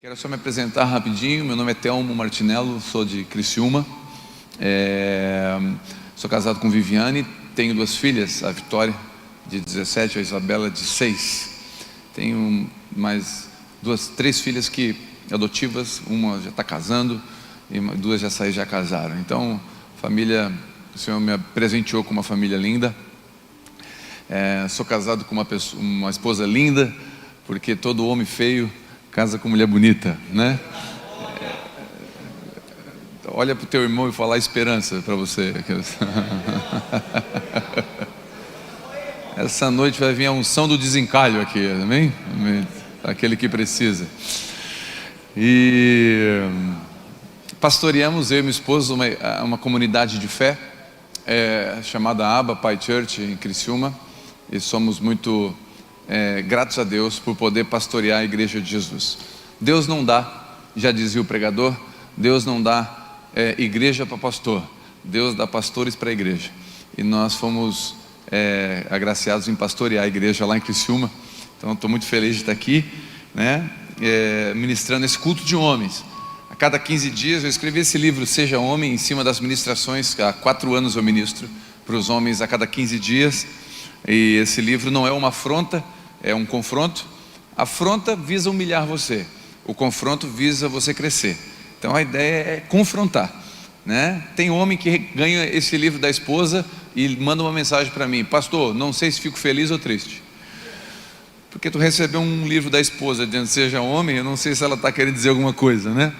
Quero só me apresentar rapidinho. Meu nome é Telmo Martinello, sou de Criciúma, sou casado com Viviane, tenho duas filhas, a Vitória de 17 e a Isabela de 6. Tenho mais três filhas adotivas, uma já está casando e duas já casaram. Então, família, o Senhor me presenteou com uma família linda. Sou casado com uma esposa linda, porque todo homem feio casa com mulher bonita, né? Olha para o teu irmão e falar esperança para você. Essa noite vai vir a unção do desencalho aqui, amém? Aquele que precisa. E pastoreamos, eu e minha esposa, uma comunidade de fé chamada Abba Pai Church em Criciúma, e somos muito gratos a Deus por poder pastorear a igreja de Jesus. Deus não dá, já dizia o pregador, Deus não dá igreja para pastor, Deus dá pastores para a igreja. E nós fomos agraciados em pastorear a igreja lá em Criciúma. Então estou muito feliz de estar aqui, né? Ministrando esse culto de homens. A cada 15 dias eu escrevi esse livro, Seja Homem, em cima das ministrações. Há 4 anos eu ministro para os homens a cada 15 dias. E esse livro não é uma afronta, é um confronto. A afronta visa humilhar você, o confronto visa você crescer. Então a ideia é confrontar, né? Tem homem que ganha esse livro da esposa e manda uma mensagem para mim: pastor, não sei se fico feliz ou triste, porque tu recebeu um livro da esposa dizendo seja homem. Eu não sei se ela está querendo dizer alguma coisa, né?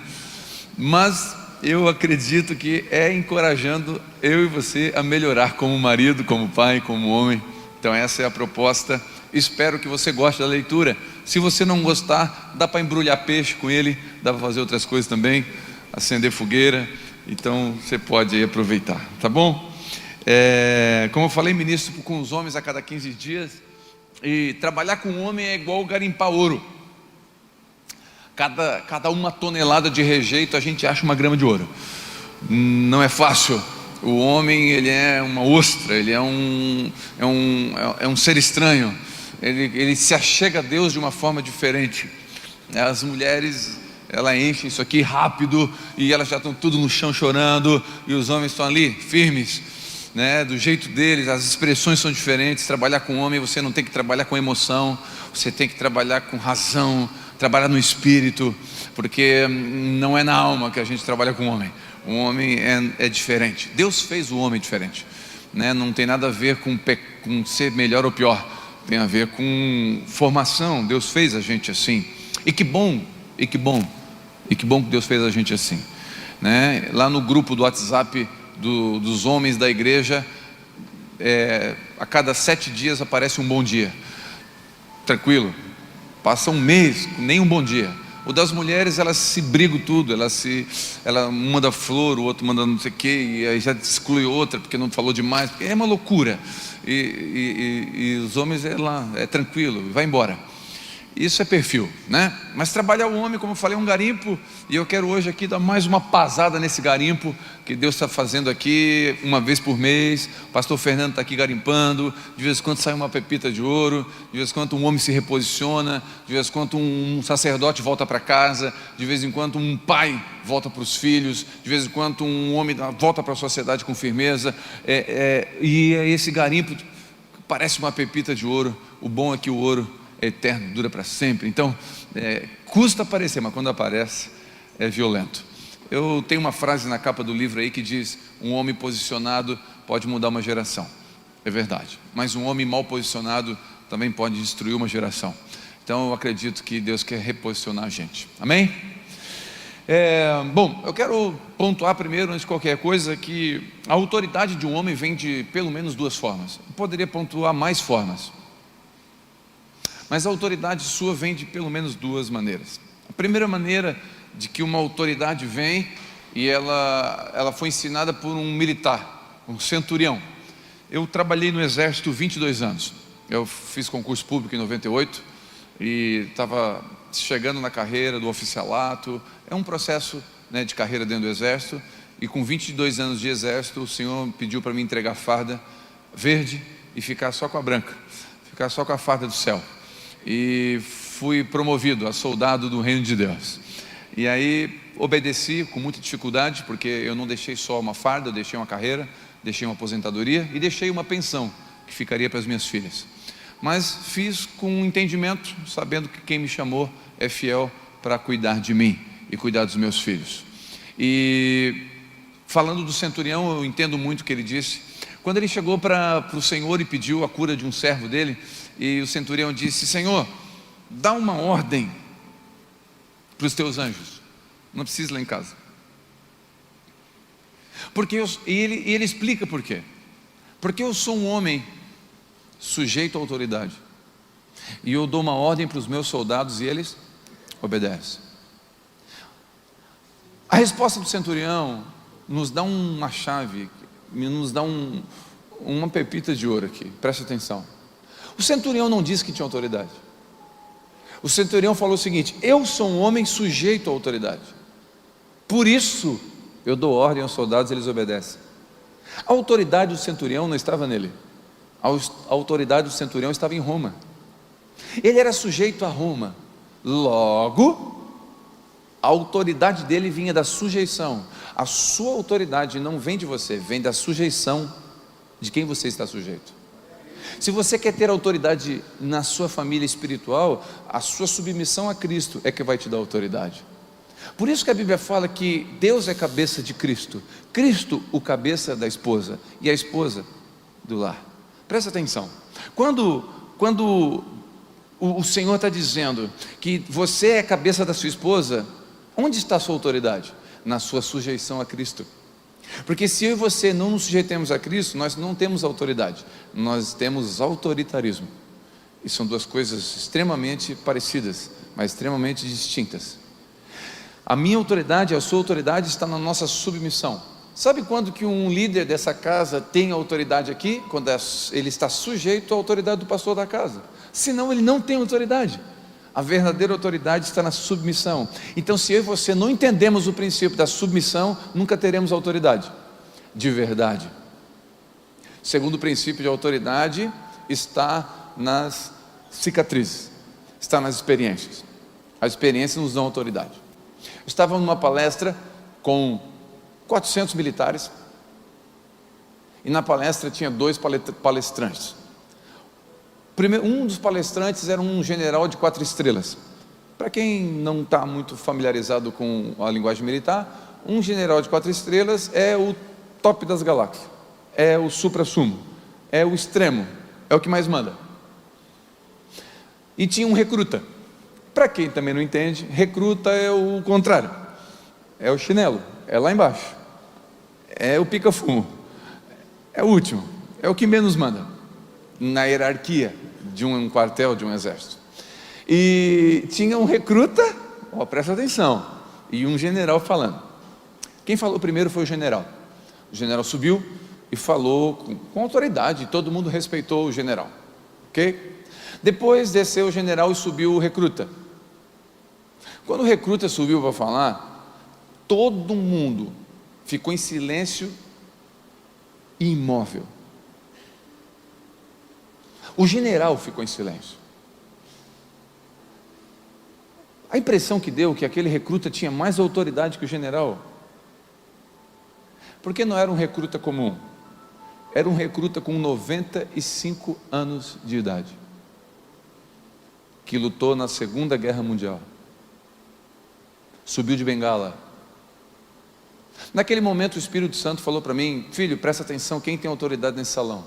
Mas eu acredito que é encorajando eu e você a melhorar como marido, como pai, como homem. Então essa é a proposta. Espero que você goste da leitura. Se você não gostar, dá para embrulhar peixe com ele, dá para fazer outras coisas também, acender fogueira. Então você pode aí aproveitar, tá bom? Como eu falei, ministro com os homens a cada 15 dias. E trabalhar com o homem é igual garimpar ouro. Cada 1 tonelada de rejeito a gente acha 1 grama de ouro. Não é fácil. O homem, ele é uma ostra, ele é um ser estranho. Ele se achega a Deus de uma forma diferente. As mulheres, elas enchem isso aqui rápido e elas já estão tudo no chão chorando, e os homens estão ali firmes, né, do jeito deles. As expressões são diferentes. Trabalhar com o homem, você não tem que trabalhar com emoção, você tem que trabalhar com razão, trabalhar no espírito, porque não é na alma que a gente trabalha com o homem. O homem é diferente. Deus fez o homem diferente, né? Não tem nada a ver com ser melhor ou pior, tem a ver com formação. Deus fez a gente assim. E que bom que Deus fez a gente assim, né? Lá no grupo do WhatsApp dos homens da igreja, a cada 7 dias aparece um bom dia. Tranquilo, passa um mês, nem um bom dia. O das mulheres, elas se brigam tudo, ela manda flor, o outro manda não sei o que, e aí já exclui outra porque não falou demais, porque é uma loucura. E os homens é tranquilo, vai embora. Isso é perfil, né? Mas trabalhar o homem, como eu falei, é um garimpo. E eu quero hoje aqui dar mais uma pasada nesse garimpo que Deus está fazendo aqui, uma vez por mês. O pastor Fernando está aqui garimpando. De vez em quando sai uma pepita de ouro, de vez em quando um homem se reposiciona, de vez em quando um sacerdote volta para casa, de vez em quando um pai volta para os filhos, de vez em quando um homem volta para a sociedade com firmeza. E esse garimpo parece uma pepita de ouro. O bom é que o ouro é eterno, dura para sempre. Então custa aparecer, mas quando aparece é violento. Eu tenho uma frase na capa do livro aí que diz: um homem posicionado pode mudar uma geração. É verdade, mas um homem mal posicionado também pode destruir uma geração. Então eu acredito que Deus quer reposicionar a gente, amém? Bom, eu quero pontuar primeiro, antes de qualquer coisa, que a autoridade de um homem vem de pelo menos 2 formas. Eu poderia pontuar mais formas, mas a autoridade sua vem de pelo menos 2 maneiras. A primeira maneira de que uma autoridade vem, e ela foi ensinada por um militar, um centurião. Eu trabalhei no exército 22 anos. Eu fiz concurso público em 98 e estava chegando na carreira do oficialato. É um processo, né, de carreira dentro do exército. E com 22 anos de exército, o Senhor pediu para mim entregar a farda verde e ficar só com a branca, ficar só com a farda do céu. E fui promovido a soldado do reino de Deus. E aí obedeci com muita dificuldade, porque eu não deixei só uma farda, eu deixei uma carreira, deixei uma aposentadoria e deixei uma pensão que ficaria para as minhas filhas. Mas fiz com entendimento, sabendo que quem me chamou é fiel para cuidar de mim e cuidar dos meus filhos. E falando do centurião, eu entendo muito o que ele disse. Quando ele chegou para o Senhor e pediu a cura de um servo dele, e o centurião disse: Senhor, dá uma ordem para os teus anjos, não precisa ir lá em casa. Ele explica por quê. Porque eu sou um homem sujeito à autoridade, e eu dou uma ordem para os meus soldados e eles obedecem. A resposta do centurião nos dá uma chave, nos dá uma pepita de ouro aqui, presta atenção. O centurião não disse que tinha autoridade. O centurião falou o seguinte: eu sou um homem sujeito à autoridade, por isso eu dou ordem aos soldados e eles obedecem. A autoridade do centurião não estava nele, a autoridade do centurião estava em Roma. Ele era sujeito a Roma, logo a autoridade dele vinha da sujeição. A sua autoridade não vem de você, vem da sujeição de quem você está sujeito. Se você quer ter autoridade na sua família espiritual, a sua submissão a Cristo é que vai te dar autoridade. Por isso que a Bíblia fala que Deus é cabeça de Cristo, Cristo o cabeça da esposa e a esposa do lar. Presta atenção, quando o Senhor está dizendo que você é cabeça da sua esposa, onde está a sua autoridade? Na sua sujeição a Cristo. Porque se eu e você não nos sujeitemos a Cristo, nós não temos autoridade, nós temos autoritarismo. E são duas coisas extremamente parecidas, mas extremamente distintas. A minha autoridade, a sua autoridade está na nossa submissão. Sabe quando que um líder dessa casa tem autoridade aqui? Quando ele está sujeito à autoridade do pastor da casa. Senão ele não tem autoridade. A verdadeira autoridade está na submissão. Então, se eu e você não entendemos o princípio da submissão, nunca teremos autoridade de verdade. Segundo princípio de autoridade está nas cicatrizes, está nas experiências. As experiências nos dão autoridade. Eu estava numa palestra com 400 militares, e na palestra tinha 2 palestrantes. Um dos palestrantes era um general de 4 estrelas. Para quem não está muito familiarizado com a linguagem militar, um general de 4 estrelas é o top das galáxias, é o supra-sumo, é o extremo, é o que mais manda. E tinha um recruta. Para quem também não entende, recruta é o contrário, é o chinelo, é lá embaixo, é o pica-fumo, é o último, é o que menos manda na hierarquia de um quartel, de um exército. E tinha um recruta, presta atenção, e um general falando. Quem falou primeiro foi o general. O general subiu e falou com autoridade, todo mundo respeitou o general, ok? Depois desceu o general e subiu o recruta. Quando o recruta subiu para falar, todo mundo ficou em silêncio e imóvel. O general ficou em silêncio. A impressão que deu que aquele recruta tinha mais autoridade que o general, porque não era um recruta comum, era um recruta com 95 anos de idade, que lutou na Segunda Guerra Mundial, subiu de bengala. Naquele momento o Espírito Santo falou para mim: filho, presta atenção, quem tem autoridade nesse salão?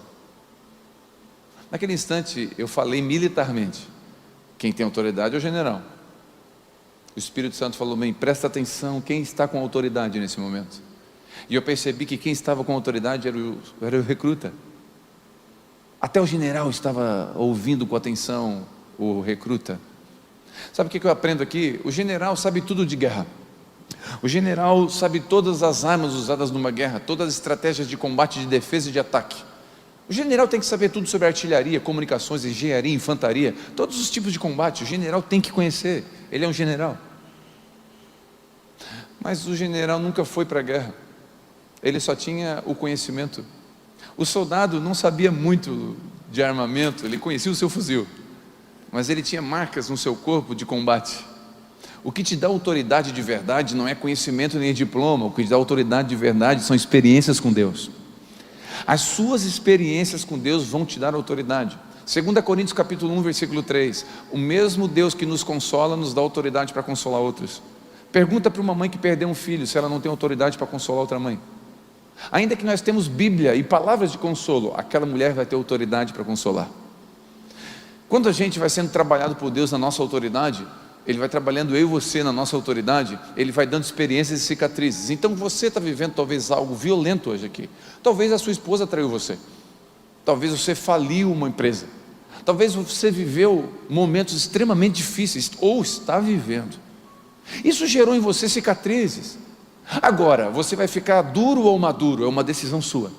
Naquele instante eu falei militarmente: quem tem autoridade é o general. O Espírito Santo falou para mim: presta atenção, quem está com autoridade nesse momento? E eu percebi que quem estava com autoridade era o recruta. Até o general estava ouvindo com atenção o recruta. Sabe o que eu aprendo aqui? O general sabe tudo de guerra. O general sabe todas as armas usadas numa guerra, todas as estratégias de combate, de defesa e de ataque. O general tem que saber tudo sobre artilharia, comunicações, engenharia, infantaria, todos os tipos de combate. O general tem que conhecer, ele é um general. Mas o general nunca foi para a guerra, ele só tinha o conhecimento. O soldado não sabia muito de armamento, ele conhecia o seu fuzil, mas ele tinha marcas no seu corpo de combate. O que te dá autoridade de verdade não é conhecimento nem diploma. O que te dá autoridade de verdade são experiências com Deus. As suas experiências com Deus vão te dar autoridade. 2 Coríntios capítulo 1, versículo 3. O mesmo Deus que nos consola, nos dá autoridade para consolar outros. Pergunta para uma mãe que perdeu um filho, se ela não tem autoridade para consolar outra mãe. Ainda que nós temos Bíblia e palavras de consolo, aquela mulher vai ter autoridade para consolar. Quando a gente vai sendo trabalhado por Deus na nossa autoridade, Ele vai trabalhando eu e você na nossa autoridade, Ele vai dando experiências e cicatrizes. Então você está vivendo talvez algo violento hoje aqui. Talvez a sua esposa traiu você. Talvez você faliu uma empresa. Talvez você viveu momentos extremamente difíceis, ou está vivendo. Isso gerou em você cicatrizes. Agora, você vai ficar duro ou maduro, é uma decisão sua.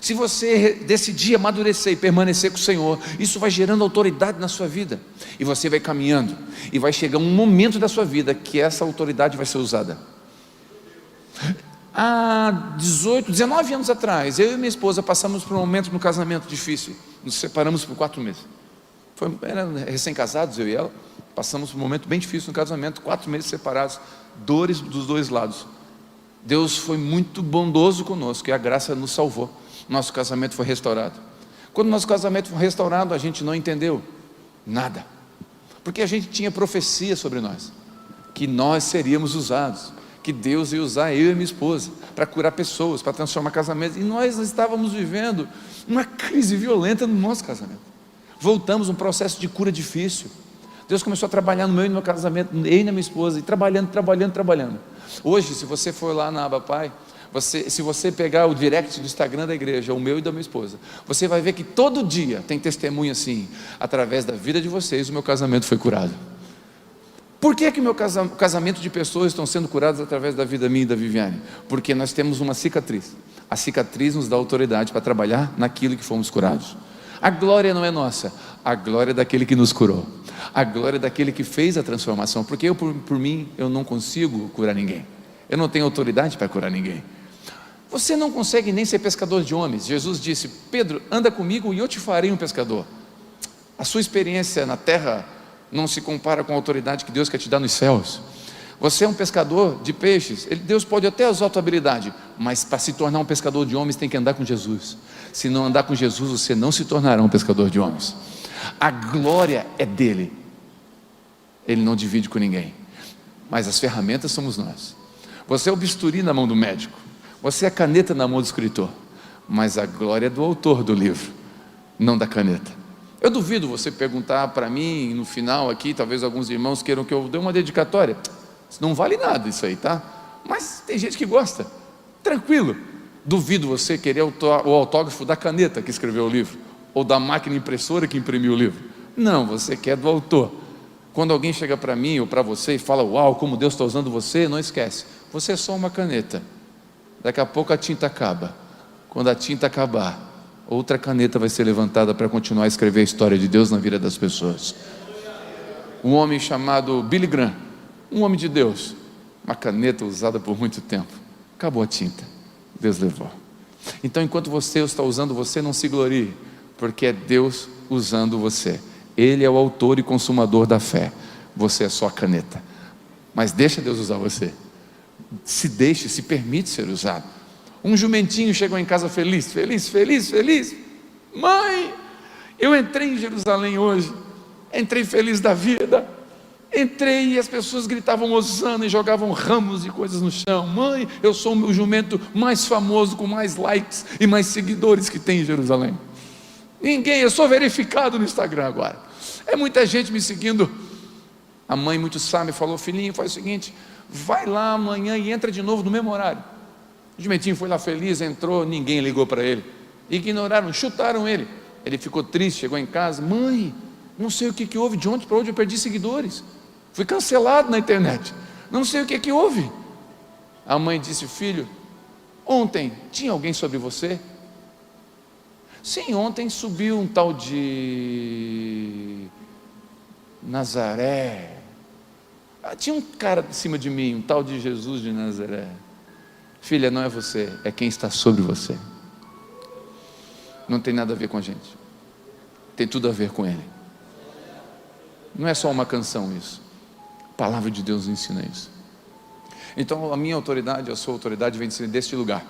Se você decidir amadurecer e permanecer com o Senhor, isso vai gerando autoridade na sua vida, e você vai caminhando, e vai chegar um momento da sua vida que essa autoridade vai ser usada. Há 19 anos atrás, eu e minha esposa passamos por um momento no casamento difícil. Nos separamos por 4 meses. Eram recém-casados, eu e ela. Passamos por um momento bem difícil no casamento, 4 meses separados, dores dos dois lados. Deus foi muito bondoso conosco e a graça nos salvou. Nosso casamento foi restaurado. Quando nosso casamento foi restaurado, a gente não entendeu nada, porque a gente tinha profecia sobre nós, que nós seríamos usados, que Deus ia usar eu e minha esposa para curar pessoas, para transformar casamentos, e nós estávamos vivendo uma crise violenta no nosso casamento. Voltamos um processo de cura difícil. Deus começou a trabalhar no meu e no meu casamento, eu e na minha esposa, e trabalhando. Hoje, se você for lá na aba Pai, se você pegar o direct do Instagram da igreja, o meu e da minha esposa, você vai ver que todo dia tem testemunho assim: através da vida de vocês, o meu casamento foi curado. Por que o casamento de pessoas estão sendo curados através da vida minha e da Viviane? Porque nós temos uma cicatriz. A cicatriz nos dá autoridade para trabalhar naquilo que fomos curados. A glória não é nossa, a glória é daquele que nos curou, a glória é daquele que fez a transformação. Porque eu, por mim, eu não consigo curar ninguém, eu não tenho autoridade para curar ninguém. Você não consegue nem ser pescador de homens. Jesus disse: Pedro, anda comigo e eu te farei um pescador. A sua experiência na terra não se compara com a autoridade que Deus quer te dar nos céus. Você é um pescador de peixes, Deus pode até usar a tua habilidade, mas para se tornar um pescador de homens tem que andar com Jesus. Se não andar com Jesus, você não se tornará um pescador de homens. A glória é dele, ele não divide com ninguém, mas as ferramentas somos nós. Você é o bisturi na mão do médico, você é a caneta na mão do escritor, mas a glória é do autor do livro, não da caneta. Eu duvido você perguntar para mim no final aqui, talvez alguns irmãos queiram que eu dê uma dedicatória. Não vale nada isso aí, tá? Mas tem gente que gosta, tranquilo. Duvido você querer o autógrafo da caneta que escreveu o livro, ou da máquina impressora que imprimiu o livro. Não, você quer do autor. Quando alguém chega para mim ou para você e fala: uau, como Deus está usando você, não esquece, você é só uma caneta. Daqui a pouco a tinta acaba. Quando a tinta acabar, outra caneta vai ser levantada para continuar a escrever a história de Deus na vida das pessoas. Um homem chamado Billy Graham, um homem de Deus, uma caneta usada por muito tempo, acabou a tinta, Deus levou. Então, enquanto você está usando você, não se glorie, porque é Deus usando você. Ele é o autor e consumador da fé, você é só a caneta. Mas deixa Deus usar você, se permite ser usado. Um jumentinho chegou em casa feliz. Mãe, eu entrei em Jerusalém hoje, entrei feliz da vida. Entrei e as pessoas gritavam hosana e jogavam ramos e coisas no chão. Mãe, eu sou o jumento mais famoso, com mais likes e mais seguidores que tem em Jerusalém. Ninguém, eu sou verificado no Instagram agora. É muita gente me seguindo. A mãe muito sábia falou: filhinho, faz o seguinte, vai lá amanhã e entra de novo no mesmo horário. O jumentinho foi lá feliz, entrou, ninguém ligou para ele. Ignoraram, chutaram ele. Ele ficou triste, chegou em casa: mãe, não sei o que houve, de ontem para hoje eu perdi seguidores. Fui cancelado na internet, não sei o que houve. A mãe disse: filho, ontem tinha alguém sobre você? Sim, ontem subiu um tal de Nazaré. Tinha um cara em cima de mim, um tal de Jesus de Nazaré. Filha, não é você, é quem está sobre você. Não tem nada a ver com a gente, tem tudo a ver com Ele. Não é só uma canção isso. A palavra de Deus ensina isso. Então a minha autoridade, a sua autoridade vem deste lugar,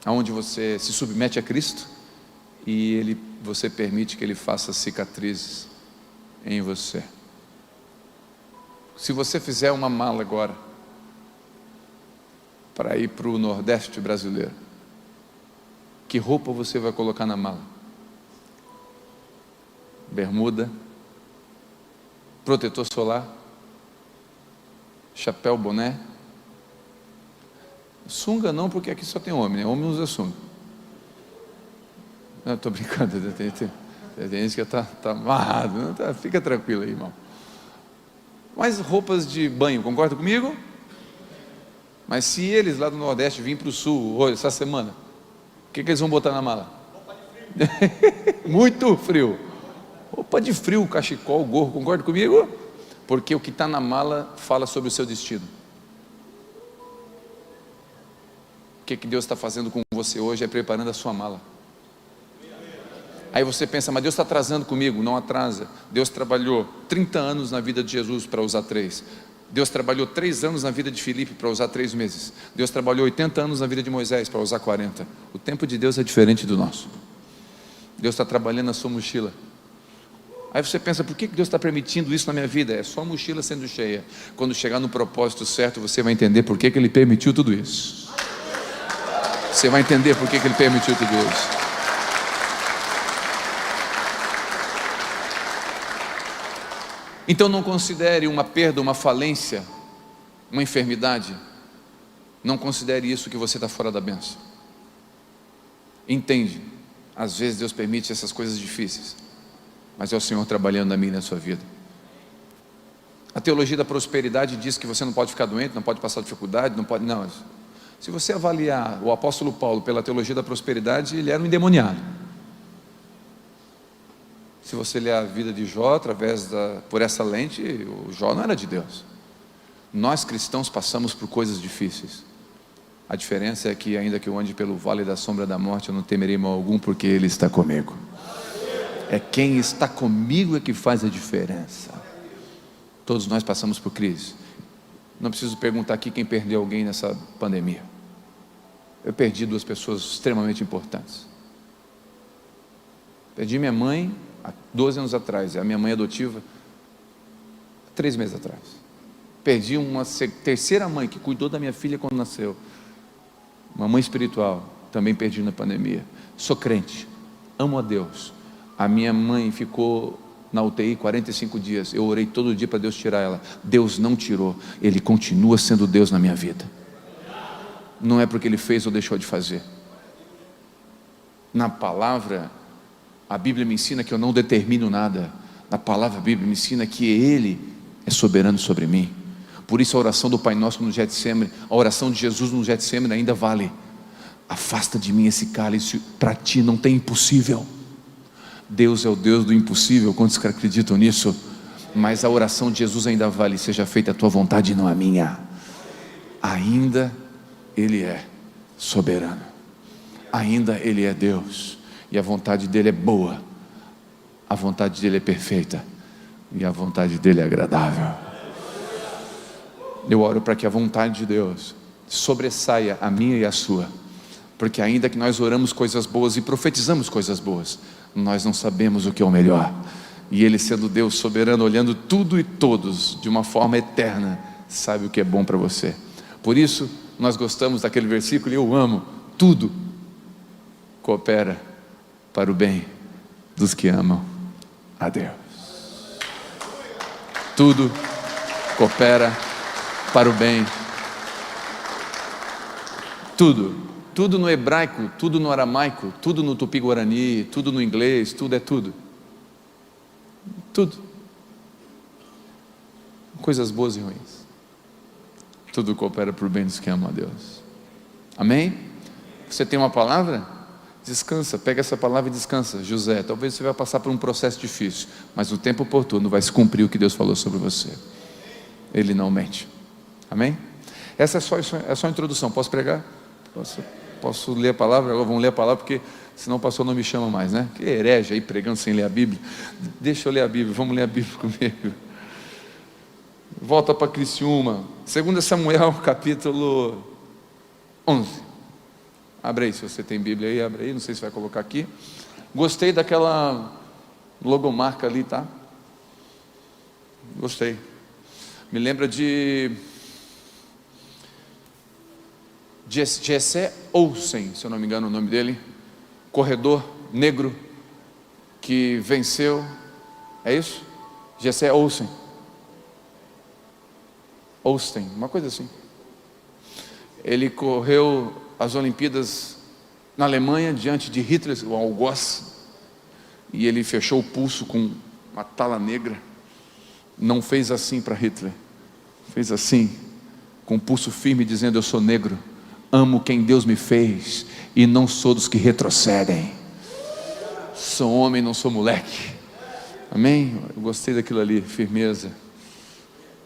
onde você se submete a Cristo e você permite que Ele faça cicatrizes em você. Se você fizer uma mala agora para ir para o Nordeste brasileiro, que roupa você vai colocar na mala? Bermuda, protetor solar, chapéu, boné. Sunga não, porque aqui só tem homem, né? Homem usa sunga. Não, estou brincando, tem gente que está amarrado, não, tá, fica tranquilo aí, irmão. Mas roupas de banho, concorda comigo? Mas se eles lá do Nordeste virem para o Sul hoje, essa semana, o que eles vão botar na mala? Roupa de frio. Muito frio. Roupa de frio, cachecol, gorro, concorda comigo? Porque o que está na mala fala sobre o seu destino. O que Deus está fazendo com você hoje é preparando a sua mala. Aí você pensa, mas Deus está atrasando comigo. Não atrasa. Deus trabalhou 30 anos na vida de Jesus para usar 3. Deus trabalhou 3 anos na vida de Filipe para usar 3 meses. Deus trabalhou 80 anos na vida de Moisés para usar 40. O tempo de Deus é diferente do nosso. Deus está trabalhando na sua mochila. Aí você pensa, por que Deus está permitindo isso na minha vida? É só a mochila sendo cheia. Quando chegar no propósito certo, você vai entender por que Ele permitiu tudo isso. Você vai entender por que Ele permitiu tudo isso. Então não considere uma perda, uma falência, uma enfermidade. Não considere isso que você está fora da bênção. Entende? Às vezes Deus permite essas coisas difíceis, mas é o Senhor trabalhando na minha e na sua vida. A teologia da prosperidade diz que você não pode ficar doente, não pode passar dificuldade, não pode... Não. Se você avaliar o apóstolo Paulo pela teologia da prosperidade, ele era um endemoniado. Se você ler a vida de Jó por essa lente, o Jó não era de Deus. Nós cristãos passamos por coisas difíceis. A diferença é que ainda que eu ande pelo vale da sombra da morte, eu não temerei mal algum, porque Ele está comigo. É quem está comigo é que faz a diferença. Todos nós passamos por crise. Não preciso perguntar aqui quem perdeu alguém nessa pandemia. Eu perdi 2 pessoas extremamente importantes. Perdi minha mãe há 12 anos atrás, a minha mãe adotiva, 3 meses atrás. Perdi uma terceira mãe que cuidou da minha filha quando nasceu, uma mãe espiritual, também perdi na pandemia. Sou crente, amo a Deus. A minha mãe ficou na UTI 45 dias, eu orei todo dia para Deus tirar ela. Deus não tirou, Ele continua sendo Deus na minha vida. Não é porque Ele fez ou deixou de fazer. Na palavra, a Bíblia me ensina que eu não determino nada. Na palavra, a Bíblia me ensina que Ele é soberano sobre mim. Por isso a oração do Pai Nosso no Getsemane, a oração de Jesus no Getsemane ainda vale. Afasta de mim esse cálice, para ti não tem impossível. Deus é o Deus do impossível, quantos que acreditam nisso? Mas a oração de Jesus ainda vale, seja feita a tua vontade e não a minha. Ainda Ele é soberano, ainda Ele é Deus, e a vontade dEle é boa, a vontade dEle é perfeita, e a vontade dEle é agradável. Eu oro para que a vontade de Deus sobressaia a minha e a sua, porque ainda que nós oramos coisas boas e profetizamos coisas boas, nós não sabemos o que é o melhor, e Ele sendo Deus soberano, olhando tudo e todos de uma forma eterna, sabe o que é bom para você. Por isso nós gostamos daquele versículo, e eu amo: tudo coopera para o bem dos que amam a Deus. Tudo coopera para o bem. Tudo no hebraico, tudo no aramaico, tudo no tupi-guarani, tudo no inglês, tudo é tudo. Tudo. Coisas boas e ruins. Tudo coopera para o bem dos que amam a Deus. Amém? Você tem uma palavra? Descansa, pega essa palavra e descansa. José, talvez você vai passar por um processo difícil, mas no tempo oportuno vai se cumprir o que Deus falou sobre você. Ele não mente. Amém? Essa é só a introdução. Posso pregar? Posso? Posso ler a palavra? Agora vamos ler a palavra, porque senão o pastor não me chama mais, né? Que herege aí pregando sem ler a Bíblia. Deixa eu ler a Bíblia, vamos ler a Bíblia comigo. Volta para Criciúma, 2 Samuel capítulo 11. Abre aí, se você tem Bíblia aí, abre aí, não sei se vai colocar aqui. Gostei daquela logomarca ali, tá? Gostei. Me lembra de Jesse Olsen, se eu não me engano o nome dele, corredor negro que venceu, é isso? Jesse Olsen, uma coisa assim. Ele correu as Olimpíadas na Alemanha diante de Hitler, o algoz, e ele fechou o pulso com uma tala negra. Não fez assim para Hitler, fez assim, com o pulso firme, dizendo: eu sou negro, amo quem Deus me fez e não sou dos que retrocedem. Sou homem, não sou moleque. Amém? Eu gostei daquilo ali, firmeza.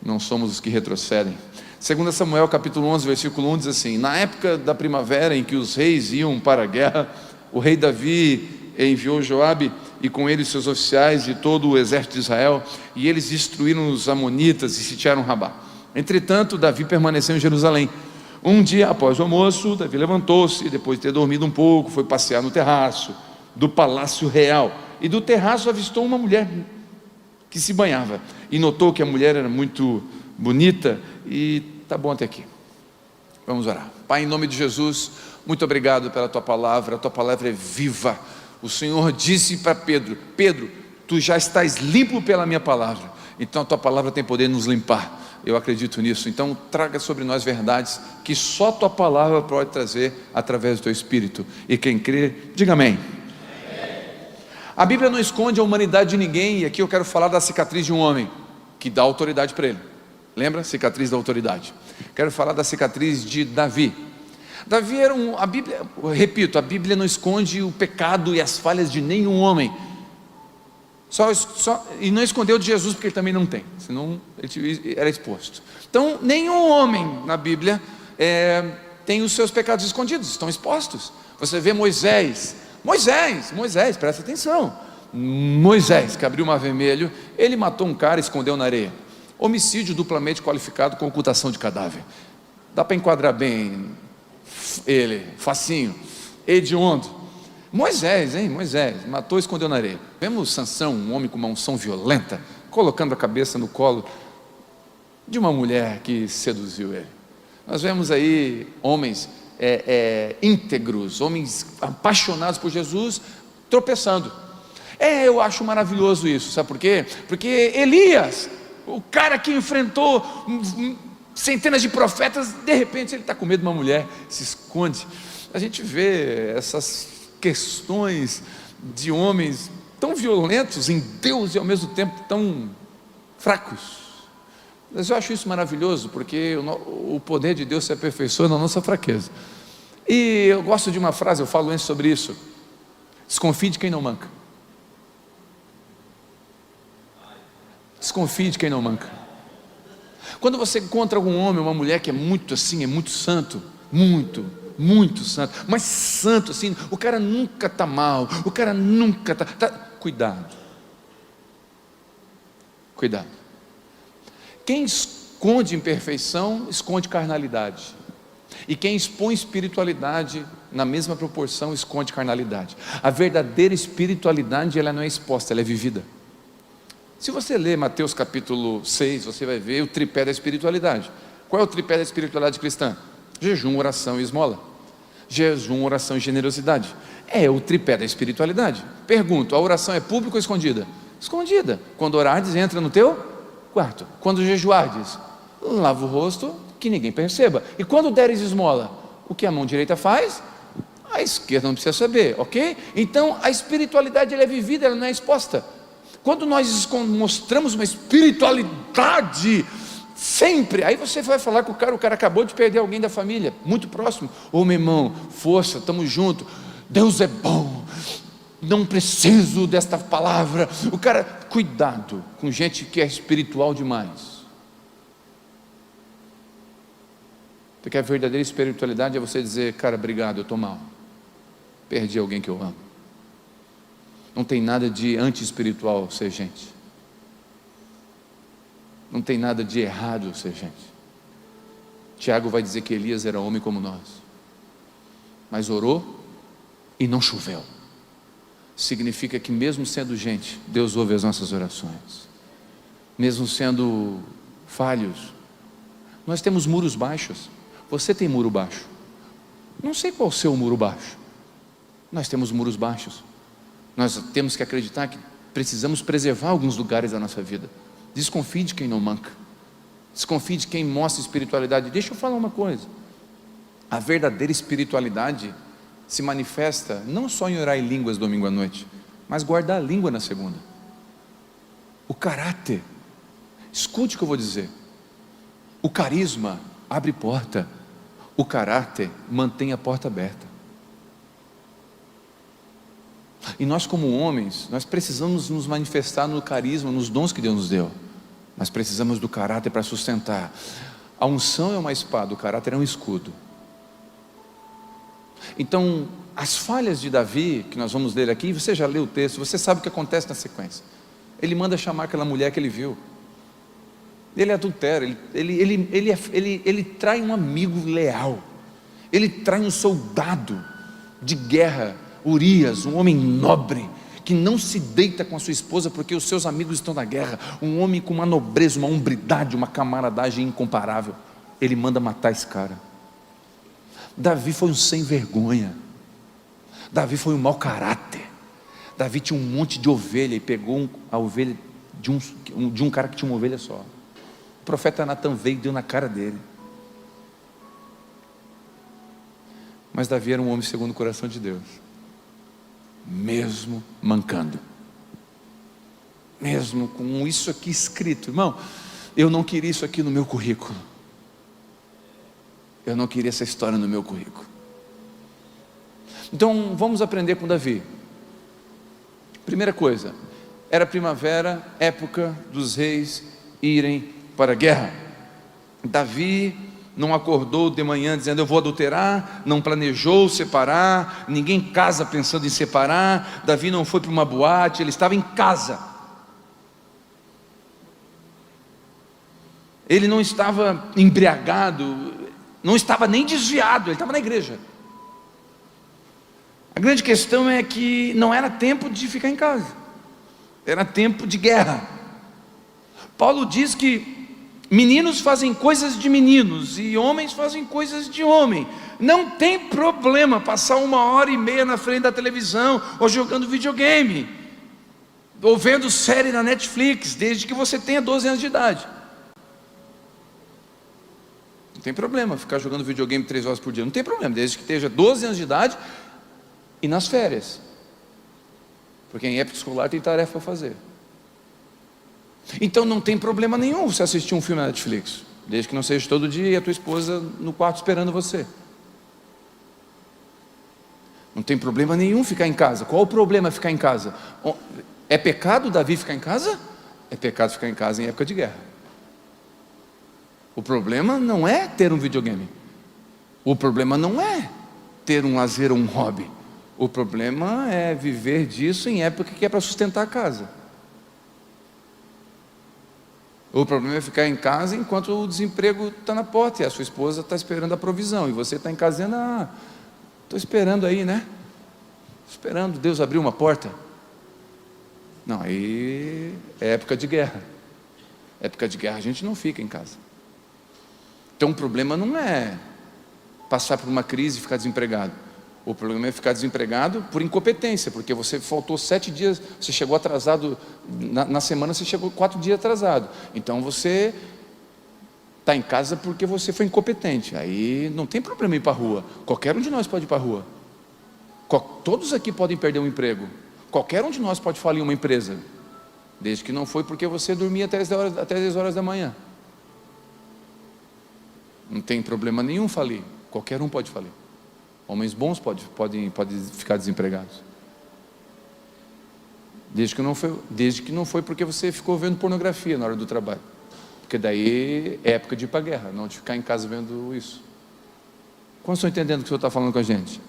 Não somos os que retrocedem. 2 Samuel capítulo 11 versículo 1 diz assim: na época da primavera em que os reis iam para a guerra, o rei Davi enviou Joabe e com ele seus oficiais e todo o exército de Israel, e eles destruíram os amonitas e sitiaram Rabá. Entretanto, Davi permaneceu em Jerusalém. Um dia após o almoço, Davi levantou-se, depois de ter dormido um pouco, foi passear no terraço do palácio real, e do terraço avistou uma mulher que se banhava, e notou que a mulher era muito bonita. E tá bom até aqui, vamos orar. Pai, em nome de Jesus, muito obrigado pela tua palavra. A tua palavra é viva. O Senhor disse para Pedro: Pedro, tu já estás limpo pela minha palavra. Então a tua palavra tem poder de nos limpar. Eu acredito nisso. Então traga sobre nós verdades que só a tua palavra pode trazer através do teu Espírito. E quem crê, diga amém. A Bíblia não esconde a humanidade de ninguém. E aqui eu quero falar da cicatriz de um homem que dá autoridade para ele. Lembra? Cicatriz da autoridade. Quero falar da cicatriz de Davi. Davi era a Bíblia, repito, a Bíblia não esconde o pecado e as falhas de nenhum homem. E não escondeu de Jesus, porque ele também não tem, senão ele era exposto. Então nenhum homem na Bíblia tem os seus pecados escondidos, estão expostos. Você vê Moisés, presta atenção. Moisés, que abriu o mar vermelho, ele matou um cara e escondeu na areia. Homicídio duplamente qualificado com ocultação de cadáver. Dá para enquadrar bem ele, facinho, hediondo. Moisés, matou e escondeu na areia. Vemos Sansão, um homem com uma unção violenta, colocando a cabeça no colo de uma mulher que seduziu ele. Nós vemos aí homens íntegros, homens apaixonados por Jesus, tropeçando. Eu acho maravilhoso isso, sabe por quê? Porque Elias, o cara que enfrentou centenas de profetas, de repente ele está com medo de uma mulher, se esconde. A gente vê essas questões de homens tão violentos em Deus e ao mesmo tempo tão fracos. Mas eu acho isso maravilhoso, porque o poder de Deus se aperfeiçoa na nossa fraqueza. E eu gosto de uma frase, eu falo antes sobre isso: desconfie de quem não manca. Desconfie de quem não manca. Quando você encontra algum homem ou uma mulher que é muito assim, é muito santo, muito santo, mas santo assim, o cara nunca está mal, o cara nunca está. Cuidado. Quem esconde imperfeição, esconde carnalidade. E quem expõe espiritualidade na mesma proporção, esconde carnalidade. A verdadeira espiritualidade, ela não é exposta, ela é vivida. Se você ler Mateus capítulo 6, você vai ver o tripé da espiritualidade. Qual é o tripé da espiritualidade cristã? Jejum, oração e esmola. Jejum, oração e generosidade. É o tripé da espiritualidade. Pergunto, a oração é pública ou escondida? Escondida. Quando orares, entra no teu quarto. Quando jejuardes, lava o rosto, que ninguém perceba. E quando deres esmola, o que a mão direita faz, a esquerda não precisa saber, ok? Então a espiritualidade, ela é vivida, ela não é exposta. Quando nós mostramos uma espiritualidade sempre, aí você vai falar com o cara acabou de perder alguém da família, muito próximo. Meu irmão, força, estamos juntos, Deus é bom, não preciso desta palavra. O cara, cuidado com gente que é espiritual demais. Porque a verdadeira espiritualidade é você dizer: cara, obrigado, eu estou mal, perdi alguém que eu amo. Não tem nada de anti-espiritual ser gente. Não tem nada de errado ser gente. Tiago vai dizer que Elias era homem como nós, mas orou e não choveu. Significa que mesmo sendo gente, Deus ouve as nossas orações. Mesmo sendo falhos, nós temos muros baixos. Você tem muro baixo. Não sei qual é o seu muro baixo. Nós temos muros baixos. Nós temos que acreditar que precisamos preservar alguns lugares da nossa vida. Desconfie de quem não manca. Desconfie de quem mostra espiritualidade. Deixa eu falar uma coisa: a verdadeira espiritualidade se manifesta não só em orar em línguas domingo à noite, mas guardar a língua na segunda. O caráter, escute o que eu vou dizer. O carisma abre porta, o caráter mantém a porta aberta. E nós, como homens, nós precisamos nos manifestar no carisma, nos dons que Deus nos deu. Nós precisamos do caráter para sustentar. A unção é uma espada, o caráter é um escudo. Então, as falhas de Davi, que nós vamos ler aqui, você já leu o texto, você sabe o que acontece na sequência. Ele manda chamar aquela mulher que ele viu. Ele adultera, ele trai um amigo leal. Ele trai um soldado de guerra, Urias, um homem nobre, que não se deita com a sua esposa porque os seus amigos estão na guerra. Um homem com uma nobreza, uma hombridade, uma camaradagem incomparável. Ele manda matar esse cara. Davi foi um sem vergonha. Davi foi um mau caráter. Davi tinha um monte de ovelha e pegou a ovelha de um cara que tinha uma ovelha só. O profeta Natan veio e deu na cara dele. Mas Davi era um homem segundo o coração de Deus, mesmo mancando, mesmo com isso aqui escrito. Irmão, eu não queria isso aqui no meu currículo. Eu não queria essa história no meu currículo. Então vamos aprender com Davi. Primeira coisa, era primavera, época dos reis irem para a guerra. Davi não acordou de manhã dizendo: eu vou adulterar, não planejou separar, ninguém casa pensando em separar. Davi não foi para uma boate, ele estava em casa. Ele não estava embriagado, não estava nem desviado, ele estava na igreja. A grande questão é que não era tempo de ficar em casa, era tempo de guerra. Paulo diz que meninos fazem coisas de meninos e homens fazem coisas de homem. Não tem problema passar 1h30 na frente da televisão, ou jogando videogame, ou vendo série na Netflix, desde que você tenha 12 anos de idade. Não tem problema ficar jogando videogame 3 horas por dia, não tem problema, desde que esteja 12 anos de idade e nas férias, porque em época escolar tem tarefa para fazer. Então não tem problema nenhum você assistir um filme na Netflix, desde que não seja todo dia e a tua esposa no quarto esperando você. Não tem problema nenhum ficar em casa. Qual o problema ficar em casa? É pecado Davi ficar em casa? É pecado ficar em casa em época de guerra. O problema não é ter um videogame. O problema não é ter um lazer ou um hobby. O problema é viver disso em época que é para sustentar a casa. O problema é ficar em casa enquanto o desemprego está na porta e a sua esposa está esperando a provisão e você está em casa dizendo: estou esperando aí, né? Esperando Deus abrir uma porta. Não, aí é época de guerra. Época de guerra a gente não fica em casa. Então o problema não é passar por uma crise e ficar desempregado. O problema é ficar desempregado por incompetência, porque você faltou 7 dias, você chegou atrasado, na semana você chegou 4 dias atrasado. Então você está em casa porque você foi incompetente. Aí não tem problema ir para a rua. Qualquer um de nós pode ir para a rua. Todos aqui podem perder um emprego. Qualquer um de nós pode falir uma empresa, desde que não foi porque você dormia até 10 horas da manhã. Não tem problema nenhum falir. Qualquer um pode falir. Homens bons podem ficar desempregados, desde que não foi porque você ficou vendo pornografia na hora do trabalho, porque daí é época de ir para a guerra, não de ficar em casa vendo isso. Quantos estão entendendo o que o Senhor está falando com a gente?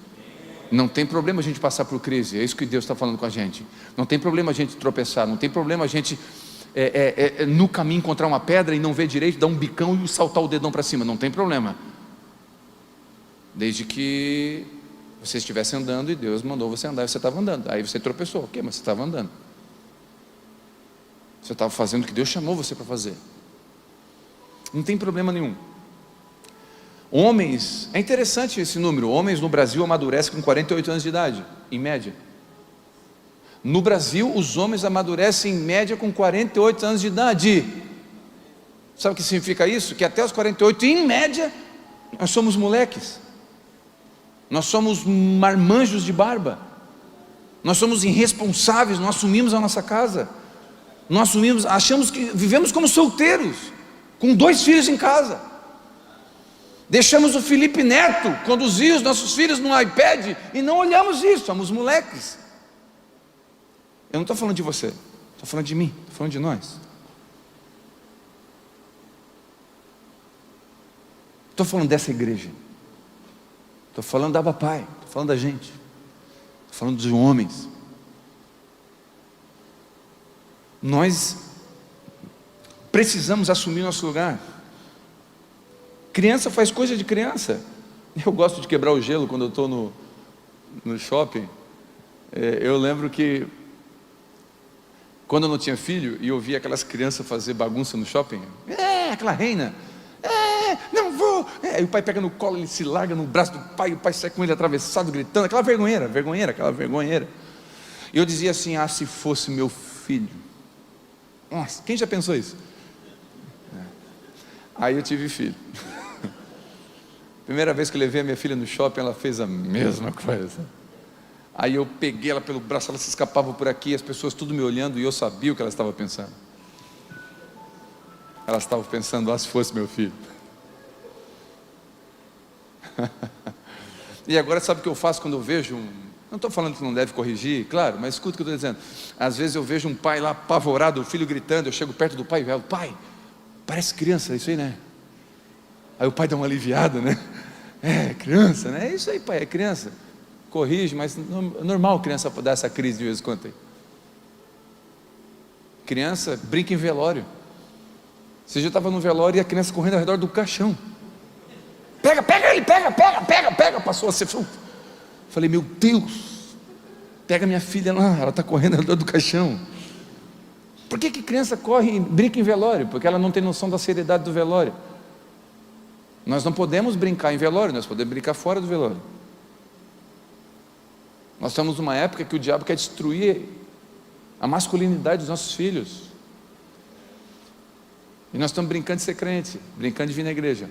Não tem problema a gente passar por crise, é isso que Deus está falando com a gente. Não tem problema a gente tropeçar, não tem problema a gente no caminho encontrar uma pedra e não ver direito, dar um bicão e saltar o dedão para cima, não tem problema. Desde que você estivesse andando e Deus mandou você andar e você estava andando. Aí você tropeçou, ok, mas você estava andando. Você estava fazendo o que Deus chamou você para fazer. Não tem problema nenhum. Homens, é interessante esse número, homens no Brasil amadurecem com 48 anos de idade, em média. No Brasil, os homens amadurecem em média com 48 anos de idade. Sabe o que significa isso? Que até os 48, em média, nós somos moleques. Nós somos marmanjos de barba. Nós somos irresponsáveis, não assumimos a nossa casa. Não assumimos, achamos que vivemos como solteiros, com 2 filhos em casa. Deixamos o Felipe Neto conduzir os nossos filhos no iPad e não olhamos isso, somos moleques. Eu não estou falando de você, estou falando de mim, estou falando de nós. Estou falando dessa igreja, estou falando da Abba Pai, estou falando da gente, estou falando dos homens. Nós precisamos assumir nosso lugar. Criança faz coisa de criança. Eu gosto de quebrar o gelo quando eu estou no shopping. Eu lembro que quando eu não tinha filho e eu via aquelas crianças fazer bagunça no shopping, aquela reina, não vou, aí o pai pega no colo, ele se larga no braço do pai, e o pai sai com ele atravessado, gritando, aquela vergonheira. E eu dizia assim, se fosse meu filho. Nossa, quem já pensou isso? Aí eu tive filho. Primeira vez que eu levei a minha filha no shopping, ela fez a mesma coisa. Aí eu peguei ela pelo braço, ela se escapava por aqui, as pessoas tudo me olhando, e eu sabia o que ela estava pensando. Ela estava pensando, se fosse meu filho. E agora sabe o que eu faço quando eu vejo não estou falando que não deve corrigir, claro, mas escuta o que eu estou dizendo. Às vezes eu vejo um pai lá apavorado, o filho gritando, eu chego perto do pai e falo, pai, parece criança, isso aí, né? Aí o pai dá uma aliviada, né? Criança, né? É isso aí, pai, é criança. Corrige, mas é normal criança dar essa crise de vez em quando aí. Criança brinca em velório. Você já estava no velório e a criança correndo ao redor do caixão. Pega ele, pega. Passou assim. Falei, meu Deus, pega minha filha lá, ela está correndo ao redor do caixão. Por que criança corre e brinca em velório? Porque ela não tem noção da seriedade do velório. Nós não podemos brincar em velório, nós podemos brincar fora do velório. Nós estamos numa época que o diabo quer destruir a masculinidade dos nossos filhos. E nós estamos brincando de ser crente, brincando de vir na igreja,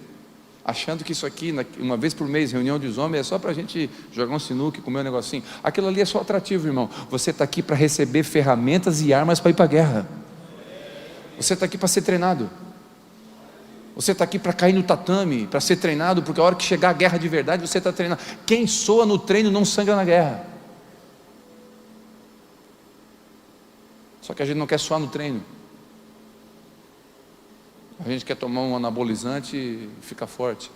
achando que isso aqui, uma vez por mês, reunião dos homens, é só para a gente jogar um sinuca, comer um negocinho. Aquilo ali é só atrativo, irmão. Você está aqui para receber ferramentas e armas para ir para a guerra. Você está aqui para ser treinado. Você está aqui para cair no tatame, para ser treinado, porque a hora que chegar a guerra de verdade, você está treinado. Quem soa no treino não sangra na guerra. Só que a gente não quer soar no treino. A gente quer tomar um anabolizante e ficar forte.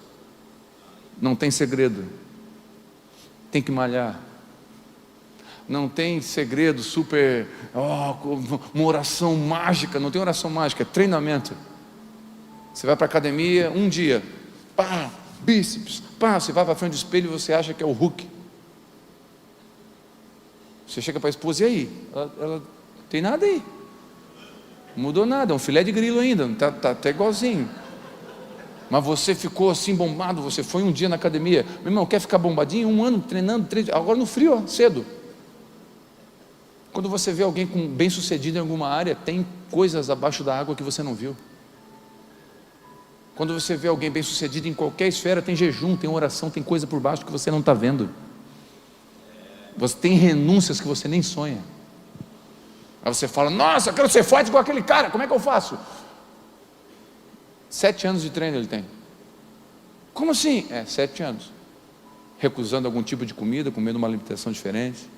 Não tem segredo. Tem que malhar. Não tem segredo super, uma oração mágica. Não tem oração mágica, é treinamento. Você vai para a academia um dia, bíceps, você vai para frente do espelho e você acha que é o Hulk. Você chega para a esposa, e aí? Ela tem nada aí. Não mudou nada, é um filé de grilo ainda, está até igualzinho. Mas você ficou assim bombado, você foi um dia na academia. Meu irmão, quer ficar bombadinho? 1 ano treinando, agora no frio, cedo. Quando você vê alguém bem sucedido em alguma área, tem coisas abaixo da água que você não viu. Quando você vê alguém bem sucedido em qualquer esfera, tem jejum, tem oração, tem coisa por baixo que você não está vendo. Você tem renúncias que você nem sonha. Aí você fala, nossa, eu quero ser forte igual aquele cara, como é que eu faço? 7 anos de treino ele tem. Como assim? 7 anos. Recusando algum tipo de comida, comendo uma alimentação diferente,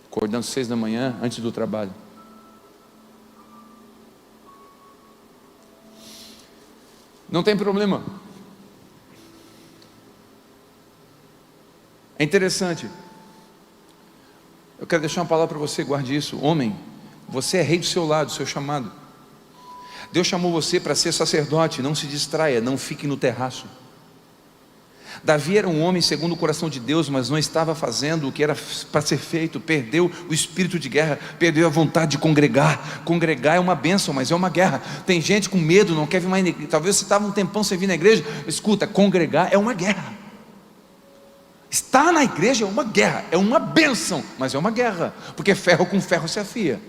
acordando 6 da manhã, antes do trabalho. Não tem problema. É interessante. Eu quero deixar uma palavra para você, guarde isso. Homem, você é rei do seu lado, do seu chamado. Deus chamou você para ser sacerdote. Não se distraia, não fique no terraço. Davi era um homem segundo o coração de Deus, mas não estava fazendo o que era para ser feito. Perdeu o espírito de guerra, perdeu a vontade de congregar. Congregar é uma bênção, mas é uma guerra. Tem gente com medo, não quer vir mais na igreja. Talvez você estava um tempão sem vir na igreja. Escuta, congregar é uma guerra. Estar na igreja é uma guerra, é uma bênção, mas é uma guerra, porque ferro com ferro se afia.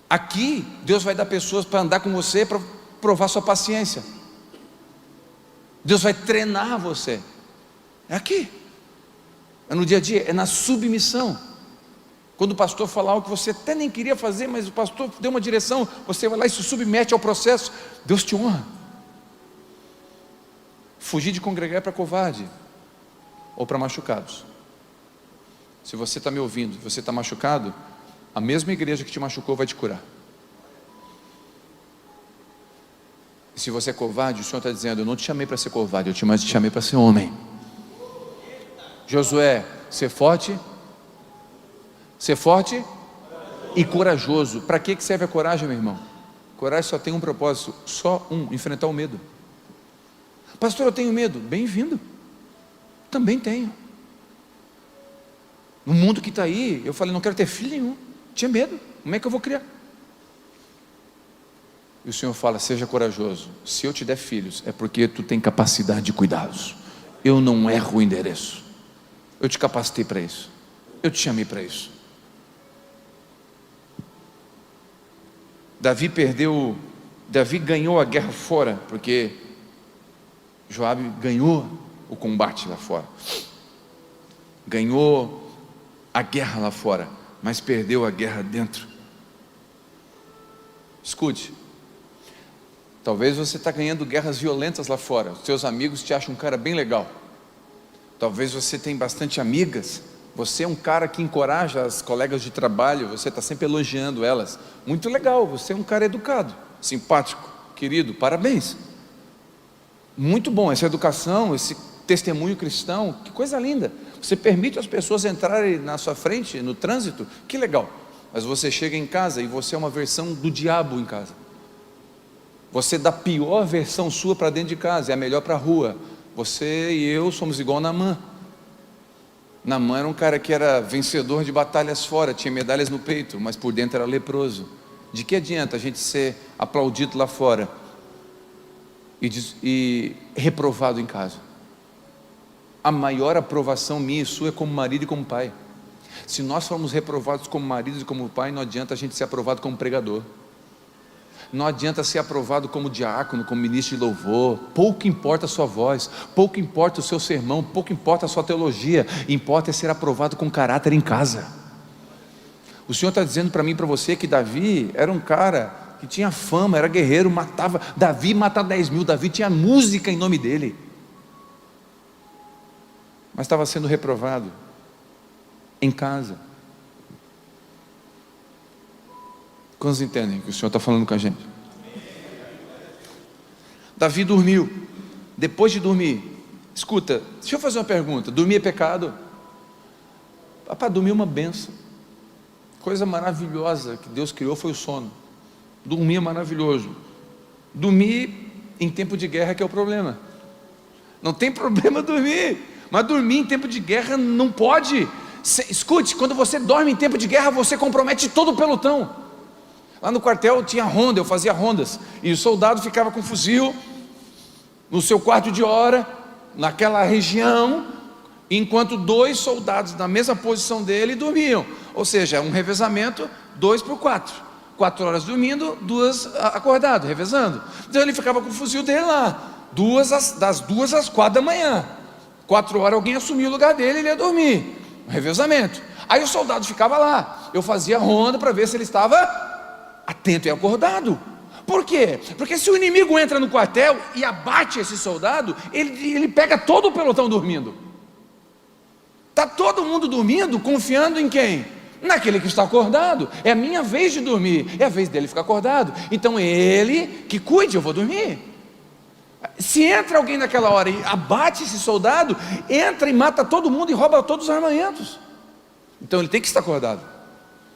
Aqui Deus vai dar pessoas para andar com você, para provar sua paciência. Deus vai treinar você. É aqui, é no dia a dia, é na submissão. Quando o pastor falar algo que você até nem queria fazer, mas o pastor deu uma direção, você vai lá e se submete ao processo. Deus te honra. Fugir de congregar é para covarde ou para machucados. Se você está me ouvindo, você está machucado, a mesma igreja que te machucou vai te curar. E se você é covarde, o Senhor está dizendo: eu não te chamei para ser covarde, eu te chamei para ser homem. Josué, ser forte e corajoso. Para que serve a coragem, meu irmão? Coragem só tem um propósito, só um: enfrentar o medo. Pastor, eu tenho medo. Bem-vindo. Também tenho. No mundo que está aí, eu falei: não quero ter filho nenhum. Tinha medo. Como é que eu vou criar? E o Senhor fala: seja corajoso. Se eu te der filhos, é porque tu tem capacidade de cuidá-los. Eu não erro o endereço. Eu te capacitei para isso. Eu te chamei para isso. Davi ganhou a guerra fora, porque Joabe ganhou o combate lá fora, ganhou a guerra lá fora, mas perdeu a guerra dentro. Escute, talvez você está ganhando guerras violentas lá fora, os seus amigos te acham um cara bem legal, talvez você tenha bastante amigas, você é um cara que encoraja as colegas de trabalho, você está sempre elogiando elas, muito legal, você é um cara educado, simpático, querido, parabéns, muito bom essa educação, esse testemunho cristão, que coisa linda. Você permite as pessoas entrarem na sua frente no trânsito, que legal. Mas você chega em casa e você é uma versão do diabo em casa. Você dá a pior versão sua para dentro de casa, é a melhor para a rua. Você e eu somos igual Naamã. Naamã era um cara que era vencedor de batalhas fora, tinha medalhas no peito, mas por dentro era leproso. De que adianta a gente ser aplaudido lá fora e reprovado em casa? A maior aprovação minha e sua é como marido e como pai. Se nós formos reprovados como marido e como pai, não adianta a gente ser aprovado como pregador, não adianta ser aprovado como diácono, como ministro de louvor. Pouco importa a sua voz, pouco importa o seu sermão, pouco importa a sua teologia, importa é ser aprovado com caráter em casa. O Senhor está dizendo para mim e para você que Davi era um cara que tinha fama, era guerreiro, matava. Davi mata 10 mil, Davi tinha música em nome dele, mas estava sendo reprovado em casa. Quantos entendem que o Senhor está falando com a gente? Davi dormiu. Depois de dormir, escuta, deixa eu fazer uma pergunta: dormir é pecado? Para dormir é uma benção. Coisa maravilhosa que Deus criou foi o sono. Dormir é maravilhoso. Dormir em tempo de guerra que é o problema. Não tem problema dormir, mas dormir em tempo de guerra não pode. Escute, quando você dorme em tempo de guerra, você compromete todo o pelotão. Lá no quartel tinha ronda, eu fazia rondas, e o soldado ficava com um fuzil no seu quarto de hora, naquela região, enquanto 2 soldados na mesma posição dele dormiam. Ou seja, um revezamento, 2 por 4, 4 horas dormindo, 2 acordado, revezando. Então ele ficava com o fuzil dele lá, das 2 às 4 da manhã, 4 horas alguém assumia o lugar dele, ele ia dormir, um revezamento. Aí o soldado ficava lá, eu fazia ronda para ver se ele estava atento e acordado. Por quê? Porque se o inimigo entra no quartel e abate esse soldado, ele pega todo o pelotão dormindo. Está todo mundo dormindo, confiando em quem? Naquele que está acordado. É a minha vez de dormir, é a vez dele ficar acordado. Então ele que cuide, eu vou dormir. Se entra alguém naquela hora e abate esse soldado, entra e mata todo mundo e rouba todos os armamentos. Então ele tem que estar acordado.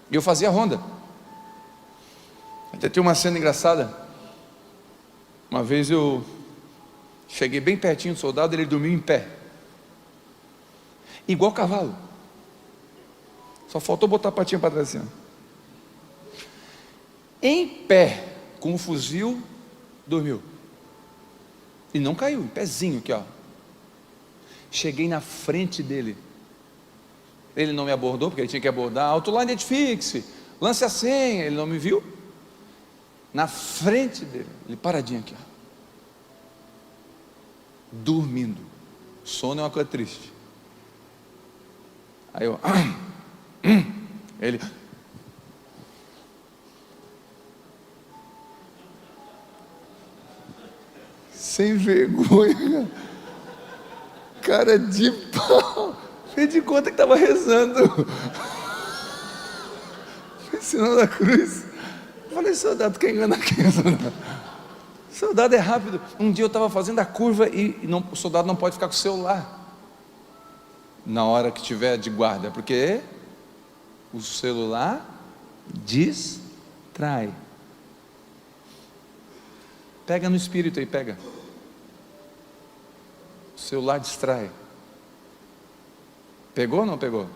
E eu fazia a ronda. Até tem uma cena engraçada. Uma vez eu cheguei bem pertinho do soldado, ele dormiu em pé, igual cavalo. Só faltou botar a patinha para trás assim, em pé, com o fuzil, dormiu. E não caiu, em pezinho aqui, ó. Cheguei na frente dele. Ele não me abordou, porque ele tinha que abordar. Autoline identifique-se, lance a senha. Ele não me viu. Na frente dele, ele paradinho aqui, ó, dormindo. Sono é uma coisa triste. Aí eu ele sem vergonha, cara de pau, fez de conta que estava rezando, fez sinal da cruz. Eu falei: soldado, quer enganar quem? Soldado é rápido. Um dia eu estava fazendo a curva e o soldado não pode ficar com o celular na hora que tiver de guarda, porque o celular distrai. Pega no espírito aí, pega. O celular distrai. Pegou ou não pegou?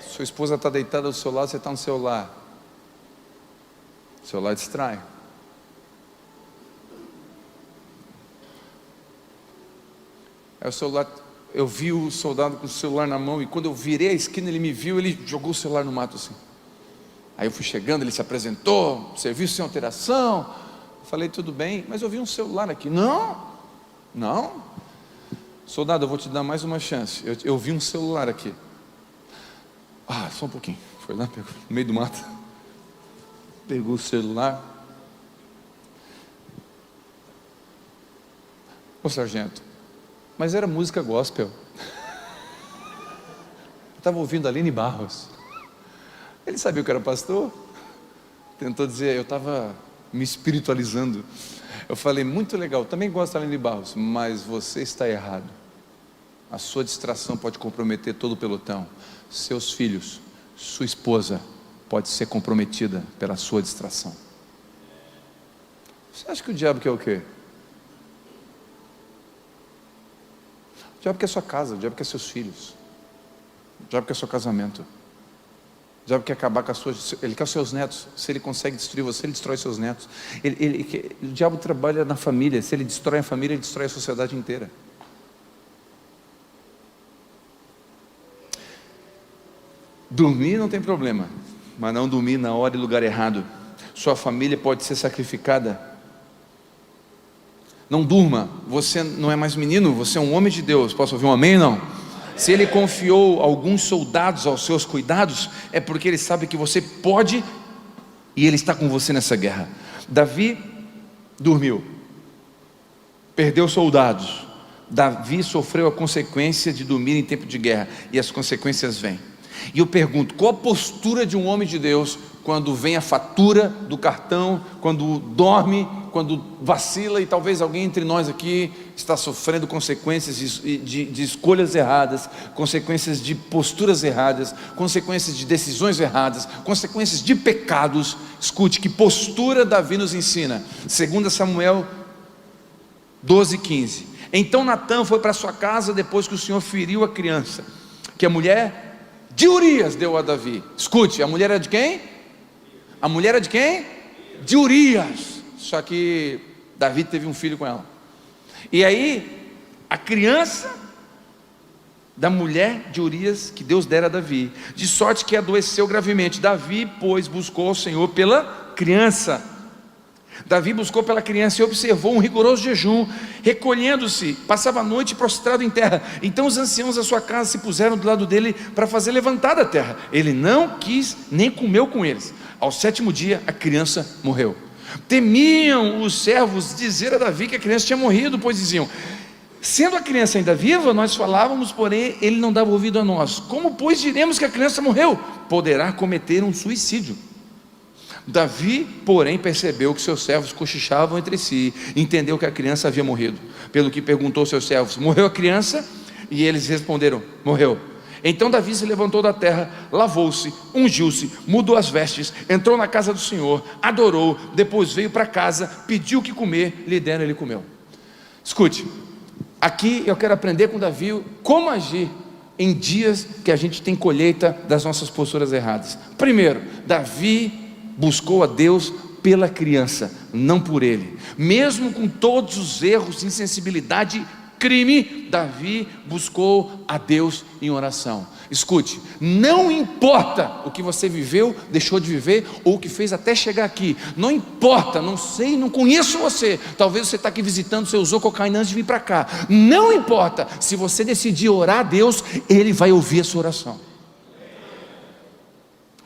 Sua esposa está deitada do seu lado, você está no celular. O celular distrai. Aí o celular, eu vi o soldado com o celular na mão, e quando eu virei a esquina, ele me viu, ele jogou o celular no mato assim. Aí eu fui chegando, ele se apresentou, serviço sem alteração. Eu falei: tudo bem, mas eu vi um celular aqui. Não, soldado, eu vou te dar mais uma chance. Eu vi um celular aqui. Só um pouquinho. Foi lá, pegou, no meio do mato, pegou o celular. Ô sargento, mas era música gospel. Eu estava ouvindo Aline Barros. Ele sabia que eu era pastor. Tentou dizer, eu estava me espiritualizando. Eu falei: muito legal, também gosto da Aline Barros, mas você está errado. A sua distração pode comprometer todo o pelotão. Seus filhos, sua esposa pode ser comprometida pela sua distração. Você acha que o diabo quer o quê? O diabo quer sua casa, o diabo quer seus filhos, o diabo quer seu casamento, o diabo quer acabar com ele quer os seus netos. Se ele consegue destruir você, ele destrói seus netos. O diabo trabalha na família. Se ele destrói a família, ele destrói a sociedade inteira. Dormir não tem problema, mas não dormir na hora e lugar errado. Sua família pode ser sacrificada. Não durma, você não é mais menino, você é um homem de Deus. Posso ouvir um amém? Não? Se ele confiou alguns soldados aos seus cuidados, é porque ele sabe que você pode, e ele está com você nessa guerra. Davi dormiu, perdeu soldados. Davi sofreu a consequência de dormir em tempo de guerra, e as consequências vêm. E eu pergunto, qual a postura de um homem de Deus quando vem a fatura do cartão, quando dorme, quando vacila? E talvez alguém entre nós aqui está sofrendo consequências de escolhas erradas, consequências de posturas erradas, consequências de decisões erradas, consequências de pecados. Escute, que postura Davi nos ensina. 2 Samuel 12:15. Então Natã foi para sua casa depois que o Senhor feriu a criança, que a mulher de Urias deu a Davi. Escute, a mulher era de quem? A mulher era de quem? De Urias. Só que Davi teve um filho com ela. E aí, a criança da mulher de Urias que Deus dera a Davi, de sorte que adoeceu gravemente. Davi, pois, buscou ao Senhor pela criança. Davi buscou pela criança e observou um rigoroso jejum. Recolhendo-se, passava a noite prostrado em terra. Então os anciãos da sua casa se puseram do lado dele para fazer levantar a terra. Ele não quis, nem comeu com eles. Ao 7º dia, a criança morreu. Temiam os servos dizer a Davi que a criança tinha morrido, pois diziam: sendo a criança ainda viva, nós falávamos, porém ele não dava ouvido a nós. Como, pois, diremos que a criança morreu? Poderá cometer um suicídio. Davi, porém, percebeu que seus servos cochichavam entre si, e entendeu que a criança havia morrido, pelo que perguntou aos seus servos: morreu a criança? E eles responderam: morreu. Então Davi se levantou da terra, lavou-se, ungiu-se, mudou as vestes, entrou na casa do Senhor, adorou, depois veio para casa, pediu o que comer, lhe deram, ele comeu. Escute, aqui eu quero aprender com Davi como agir em dias que a gente tem colheita das nossas posturas erradas. Primeiro, Davi buscou a Deus pela criança, não por ele. Mesmo com todos os erros, insensibilidade, crime, Davi buscou a Deus em oração. Escute, não importa o que você viveu, deixou de viver, ou o que fez até chegar aqui, não importa, não sei, não conheço você, talvez você está aqui visitando, você usou cocaína antes de vir para cá, não importa, se você decidir orar a Deus, Ele vai ouvir a sua oração.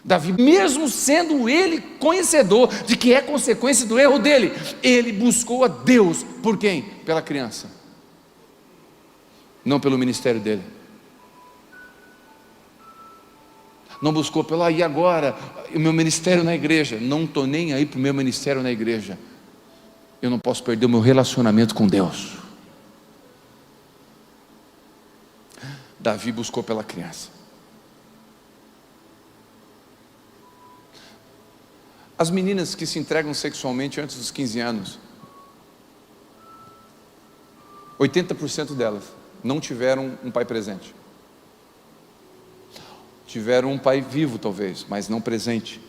Davi, mesmo sendo ele conhecedor de que é consequência do erro dele, ele buscou a Deus, por quem? Pela criança, não pelo ministério dele. Não buscou pelo, e agora, o meu ministério na igreja, não estou nem aí para o meu ministério na igreja, eu não posso perder o meu relacionamento com Deus. Davi buscou pela criança. As meninas que se entregam sexualmente antes dos 15 anos, 80% delas não tiveram um pai presente. Tiveram um pai vivo talvez, mas não presente.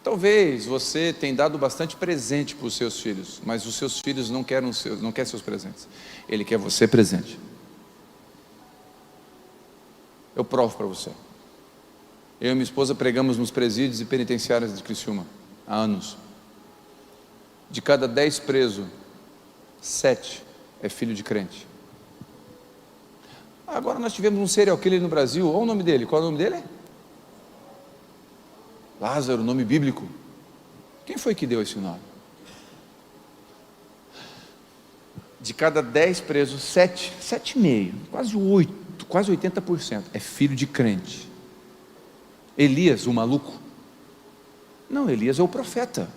Talvez você tenha dado bastante presente para os seus filhos, mas os seus filhos não querem seus presentes. Ele quer você presente. Eu provo para você. Eu e minha esposa pregamos nos presídios e penitenciárias de Criciúma há anos. De cada 10 presos, 7 é filho de crente. Agora nós tivemos um serial killer no Brasil. Olha o nome dele. Qual é o nome dele? Lázaro, nome bíblico. Quem foi que deu esse nome? De cada 10 presos, 7,5, quase 8, quase 80% é filho de crente. Elias, o maluco? Não, Elias é o profeta,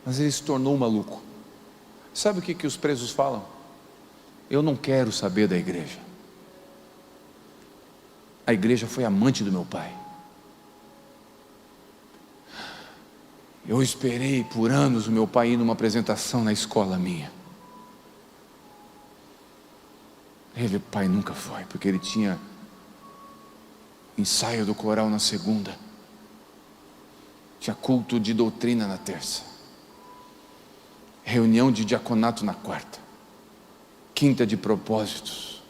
mas ele se tornou um maluco. Sabe o que os presos falam? Eu não quero saber da igreja. A igreja foi amante do meu pai. Eu esperei por anos o meu pai ir numa apresentação na escola minha. Ele, pai, nunca foi, porque ele tinha ensaio do coral na segunda, tinha culto de doutrina na terça, reunião de diaconato na quarta, quinta de propósitos,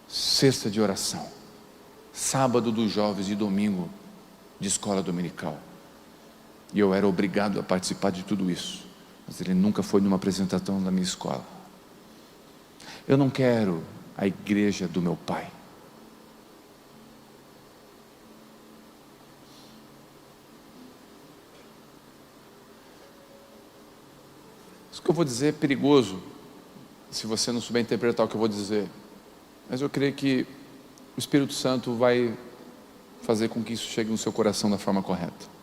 sexta de oração, sábado dos jovens e domingo de escola dominical. E eu era obrigado a participar de tudo isso, mas ele nunca foi numa apresentação da minha escola. Eu não quero a igreja do meu pai. Isso que eu vou dizer é perigoso, se você não souber interpretar o que eu vou dizer, mas eu creio que o Espírito Santo vai fazer com que isso chegue no seu coração da forma correta.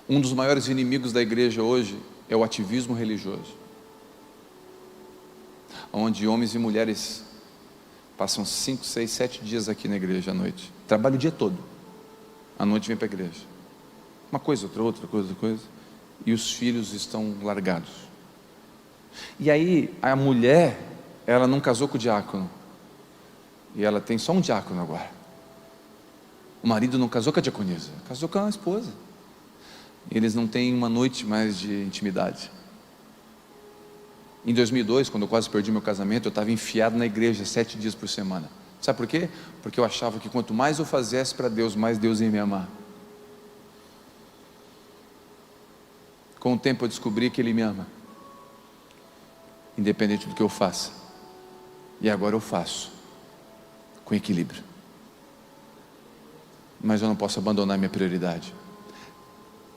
Um dos maiores inimigos da igreja hoje é o ativismo religioso, onde homens e mulheres passam 5, 6, 7 dias aqui na igreja à noite, trabalham o dia todo, à noite vem para a igreja, uma coisa, outra coisa, e os filhos estão largados. E aí a mulher, ela não casou com o diácono, e ela tem só um diácono agora. O marido não casou com a diaconisa, casou com a esposa. E eles não têm uma noite mais de intimidade. Em 2002, quando eu quase perdi meu casamento, eu estava enfiado na igreja 7 dias por semana. Sabe por quê? Porque eu achava que quanto mais eu fizesse para Deus, mais Deus ia me amar. Com o tempo eu descobri que Ele me ama, independente do que eu faça. E agora eu faço com equilíbrio. Mas eu não posso abandonar minha prioridade.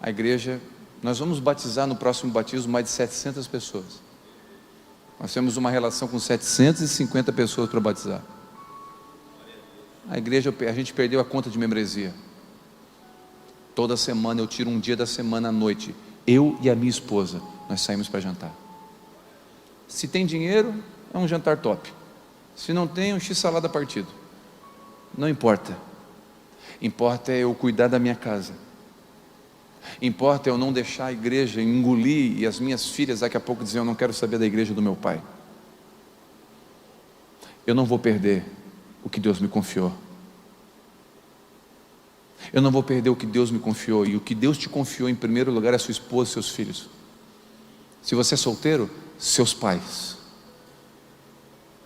A igreja, nós vamos batizar no próximo batismo mais de 700 pessoas. Nós temos uma relação com 750 pessoas para batizar. A igreja, a gente perdeu a conta de membresia. Toda semana eu tiro um dia da semana à noite, eu e a minha esposa, nós saímos para jantar. Se tem dinheiro, é um jantar top. Se não tem, um x-salada partido. Não importa. Importa é eu cuidar da minha casa. Importa é eu não deixar a igreja engolir, e as minhas filhas daqui a pouco dizer: eu não quero saber da igreja do meu pai. Eu não vou perder o que Deus me confiou. Eu não vou perder o que Deus me confiou. E o que Deus te confiou em primeiro lugar é sua esposa e seus filhos. Se você é solteiro, seus pais.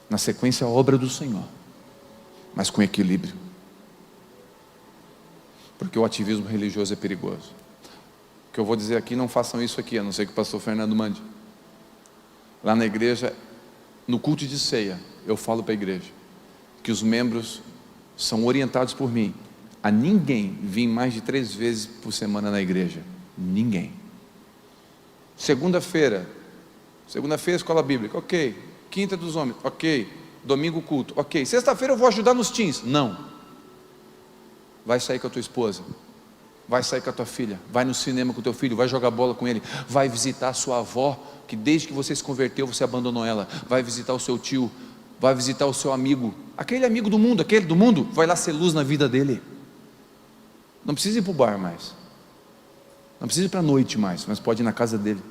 Na sequência, a obra do Senhor, mas com equilíbrio, porque o ativismo religioso é perigoso. O que eu vou dizer aqui, não façam isso aqui, a não ser que o pastor Fernando mande. Lá na igreja, no culto de ceia, eu falo para a igreja que os membros são orientados por mim a ninguém vir mais de 3 vezes por semana na igreja. Ninguém. Segunda-feira escola bíblica, ok. Quinta dos homens, ok. Domingo culto, ok. Sexta-feira eu vou ajudar nos teens. Não. Vai sair com a tua esposa, vai sair com a tua filha, vai no cinema com o teu filho, vai jogar bola com ele, vai visitar a sua avó, que desde que você se converteu você abandonou ela, vai visitar o seu tio, vai visitar o seu amigo, aquele amigo do mundo, aquele do mundo, vai lá ser luz na vida dele. Não precisa ir para o bar mais, não precisa ir para a noite mais, mas pode ir na casa dele.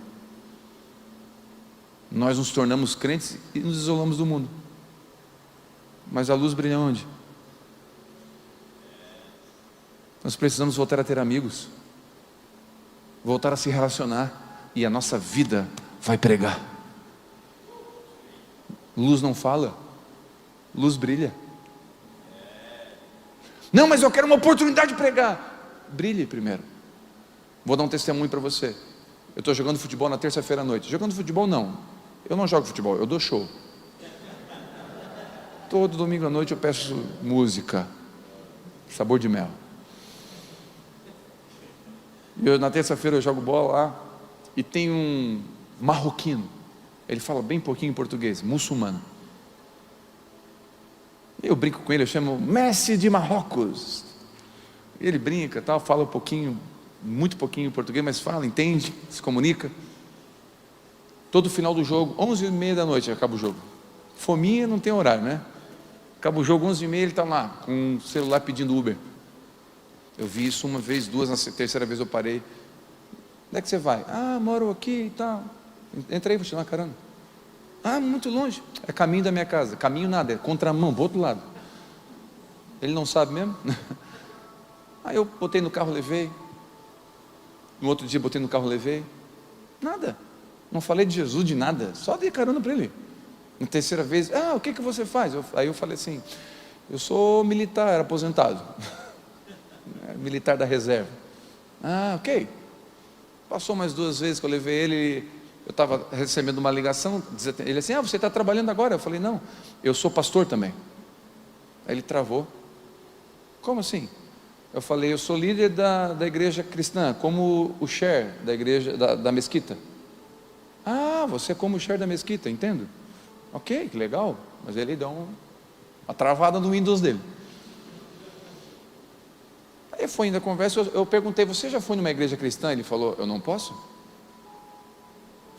Nós nos tornamos crentes e nos isolamos do mundo, mas a luz brilha onde? Nós precisamos voltar a ter amigos, voltar a se relacionar, e a nossa vida vai pregar. Luz não fala, luz brilha. Não, mas eu quero uma oportunidade de pregar. Brilhe primeiro. Vou dar um testemunho para você. Eu estou jogando futebol na terça-feira à noite. Jogando futebol não, eu não jogo futebol, eu dou show. Todo domingo à noite eu peço música, sabor de mel. Na terça-feira eu jogo bola lá, e tem um marroquino, ele fala bem pouquinho português, muçulmano. Eu brinco com ele, eu chamo Messi de Marrocos. Ele brinca, tal, fala um pouquinho, muito pouquinho português, mas fala, entende, se comunica. Todo final do jogo, 11h30 da noite acaba o jogo. Fominha não tem horário, né? Acaba o jogo 11h30, ele está lá com o celular pedindo Uber. Eu vi isso uma vez, duas, na terceira vez eu parei. Onde é que você vai? Ah, moro aqui e tal. Entra aí, vou te dar uma carona. Ah, muito longe. É caminho da minha casa. Caminho nada, é contramão, do outro lado. Ele não sabe mesmo? Aí eu botei no carro, levei. No outro dia botei no carro, levei. Nada. Não falei de Jesus, de nada. Só dei carona para ele. Na terceira vez, o que você faz? Aí eu falei assim: eu sou militar, aposentado. Militar da reserva. Ok. Passou mais 2 vezes que eu levei ele. Eu estava recebendo uma ligação. Ele assim: você está trabalhando agora? Eu falei: não, eu sou pastor também. Aí ele travou. Como assim? Eu falei: eu sou líder da igreja cristã, como o Cher da igreja da mesquita. Você é como o Cher da mesquita, entendo. Ok, que legal. Mas ele deu uma travada no Windows dele. Aí foi indo a conversa, eu perguntei: você já foi numa igreja cristã? Ele falou: eu não posso.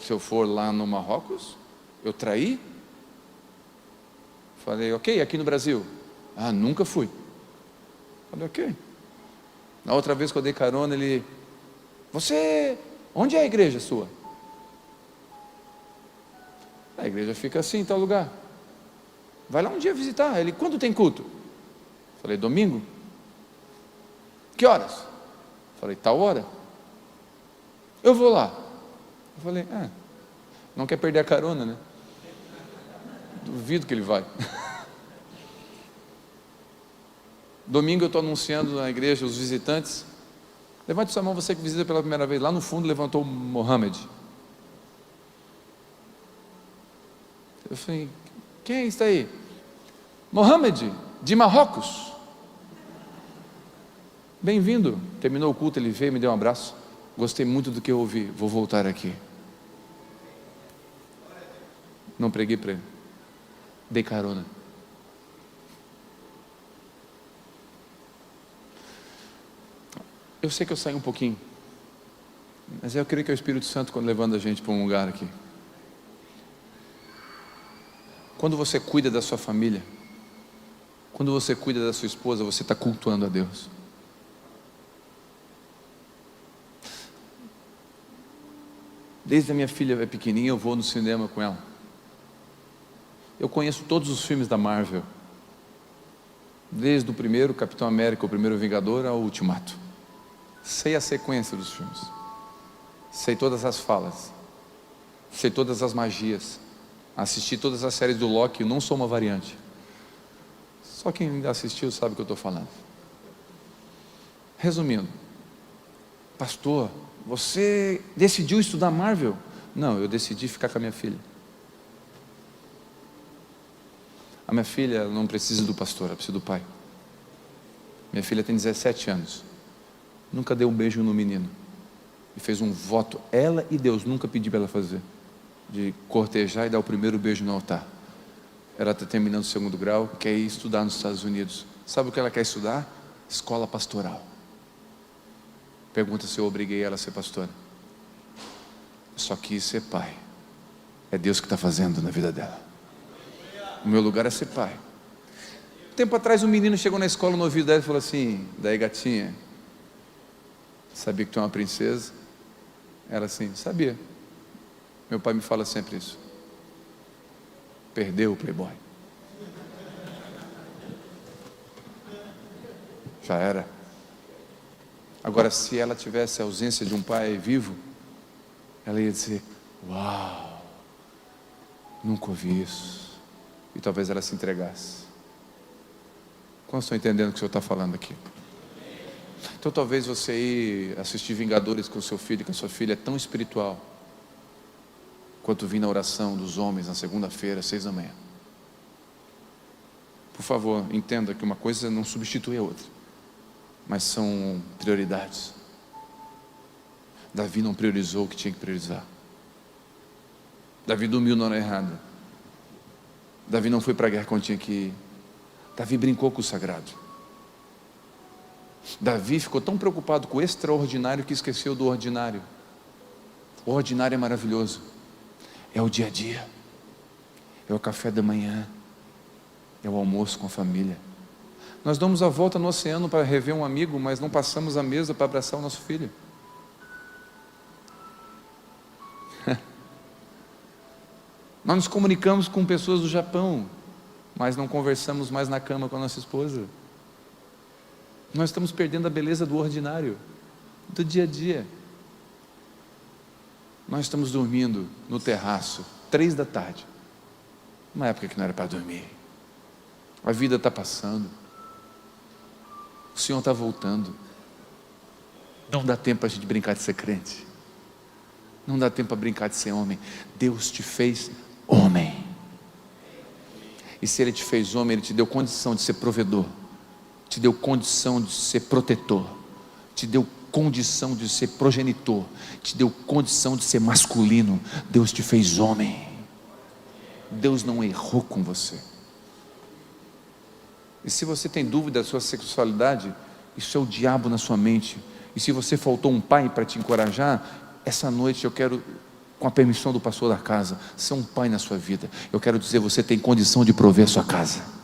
Se eu for lá no Marrocos, eu traí? Falei: ok, aqui no Brasil? Nunca fui. Falei: ok. Na outra vez que eu dei carona, ele: onde é a igreja sua? A igreja fica assim, em tal lugar. Vai lá um dia visitar. Ele: quando tem culto? Falei: domingo. Que horas? Falei: tal hora. Eu vou lá. Eu falei: não quer perder a carona, né? Duvido que ele vai. Domingo eu estou anunciando na igreja os visitantes. Levante sua mão, você que visita pela primeira vez. Lá no fundo levantou Mohamed. Eu falei: quem está aí? Mohamed, de Marrocos. Bem-vindo. Terminou o culto, ele veio e me deu um abraço. Gostei muito do que eu ouvi, vou voltar aqui. Não preguei para ele, dei carona. Eu sei que eu saí um pouquinho, mas eu creio que é o Espírito Santo quando levando a gente para um lugar aqui. Quando você cuida da sua família, quando você cuida da sua esposa, você está cultuando a Deus. Desde a minha filha é pequenininha, eu vou no cinema com ela. Eu conheço todos os filmes da Marvel, desde o primeiro Capitão América, o primeiro Vingador, ao Ultimato. Sei a sequência dos filmes, sei todas as falas, sei todas as magias, assisti todas as séries do Loki. Eu não sou uma variante, só quem assistiu sabe o que eu estou falando. Resumindo, pastor, você decidiu estudar Marvel? Não, eu decidi ficar com a minha filha. A minha filha não precisa do pastor, ela precisa do pai. Minha filha tem 17 anos, nunca deu um beijo no menino, e fez um voto, ela e Deus nunca pediu para ela fazer, de cortejar e dar o primeiro beijo no altar. Ela está terminando o 2º grau, quer ir estudar nos Estados Unidos. Sabe o que ela quer estudar? Escola pastoral. Pergunta se eu obriguei ela a ser pastora. Só quis ser pai. É Deus que está fazendo na vida dela. O meu lugar é ser pai. Tempo atrás um menino chegou na escola no ouvido dela e falou assim: daí gatinha, sabia que tu é uma princesa? Ela assim: sabia. Meu pai me fala sempre isso. Perdeu o playboy. Já era. Agora, se ela tivesse a ausência de um pai vivo, ela ia dizer: uau, nunca ouvi isso. E talvez ela se entregasse. Quantos estão entendendo o que o Senhor está falando aqui? Então talvez você ir assistir Vingadores com seu filho e com a sua filha é tão espiritual quanto vir na oração dos homens na segunda-feira, 6 da manhã. Por favor, entenda que uma coisa não substitui a outra, mas são prioridades. Davi não priorizou o que tinha que priorizar. Davi dormiu na hora errada. Davi não foi para a guerra quando tinha que ir. Davi brincou com o sagrado. Davi ficou tão preocupado com o extraordinário que esqueceu do ordinário. O ordinário é maravilhoso. É o dia a dia, é o café da manhã, é o almoço com a família. Nós damos a volta no oceano para rever um amigo, mas não passamos a mesa para abraçar o nosso filho. Nós nos comunicamos com pessoas do Japão, mas não conversamos mais na cama com a nossa esposa. Nós estamos perdendo a beleza do ordinário, do dia a dia. Nós estamos dormindo no terraço, 3 da tarde, uma época que não era para dormir. A vida está passando, o Senhor está voltando. Não dá tempo para a gente brincar de ser crente, não dá tempo para brincar de ser homem. Deus te fez homem, e se Ele te fez homem, Ele te deu condição de ser provedor, te deu condição de ser protetor, te deu condição de ser progenitor, te deu condição de ser masculino. Deus te fez homem. Deus não errou com você. E se você tem dúvida da sua sexualidade, isso é o diabo na sua mente. E se você faltou um pai para te encorajar, essa noite eu quero, com a permissão do pastor da casa, ser um pai na sua vida. Eu quero dizer, você tem condição de prover a sua casa.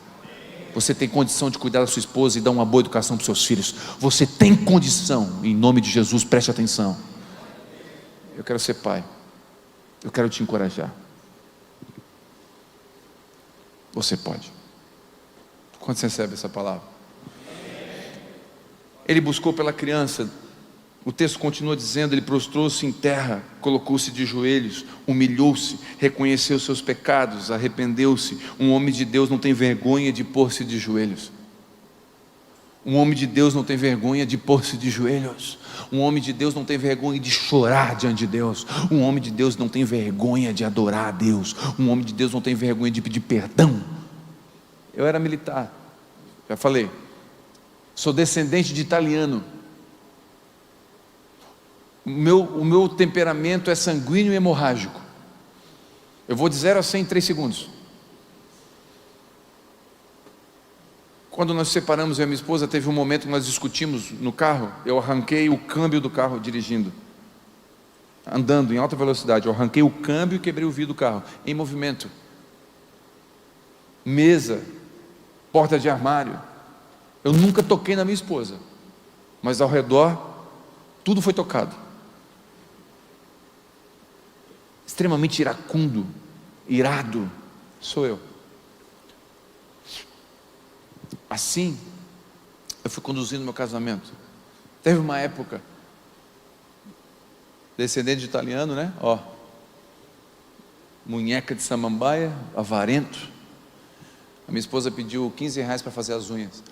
Você tem condição de cuidar da sua esposa e dar uma boa educação para os seus filhos. Você tem condição, em nome de Jesus, preste atenção. Eu quero ser pai. Eu quero te encorajar. Você pode. Quando você recebe essa palavra? Ele buscou pela criança. O texto continua dizendo: ele prostrou-se em terra, colocou-se de joelhos, humilhou-se, reconheceu seus pecados, arrependeu-se. Um homem de Deus não tem vergonha de pôr-se de joelhos. Um homem de Deus não tem vergonha de pôr-se de joelhos. Um homem de Deus não tem vergonha de chorar diante de Deus. Um homem de Deus não tem vergonha de adorar a Deus. Um homem de Deus não tem vergonha de pedir perdão. Eu era militar, já falei, sou descendente de italiano. O meu temperamento é sanguíneo e hemorrágico. Eu vou de 0 a 100 em 3 segundos. Quando nós separamos, eu e minha esposa, teve um momento que nós discutimos no carro. Eu arranquei o câmbio do carro dirigindo, andando em alta velocidade. Eu arranquei o câmbio e quebrei o vidro do carro, em movimento. Mesa, porta de armário. Eu nunca toquei na minha esposa, mas ao redor tudo foi tocado. Extremamente iracundo, irado sou eu. Assim eu fui conduzindo meu casamento. Teve uma época, descendente de italiano, né? Ó, munheca de samambaia, avarento. A minha esposa pediu R$15 para fazer as unhas.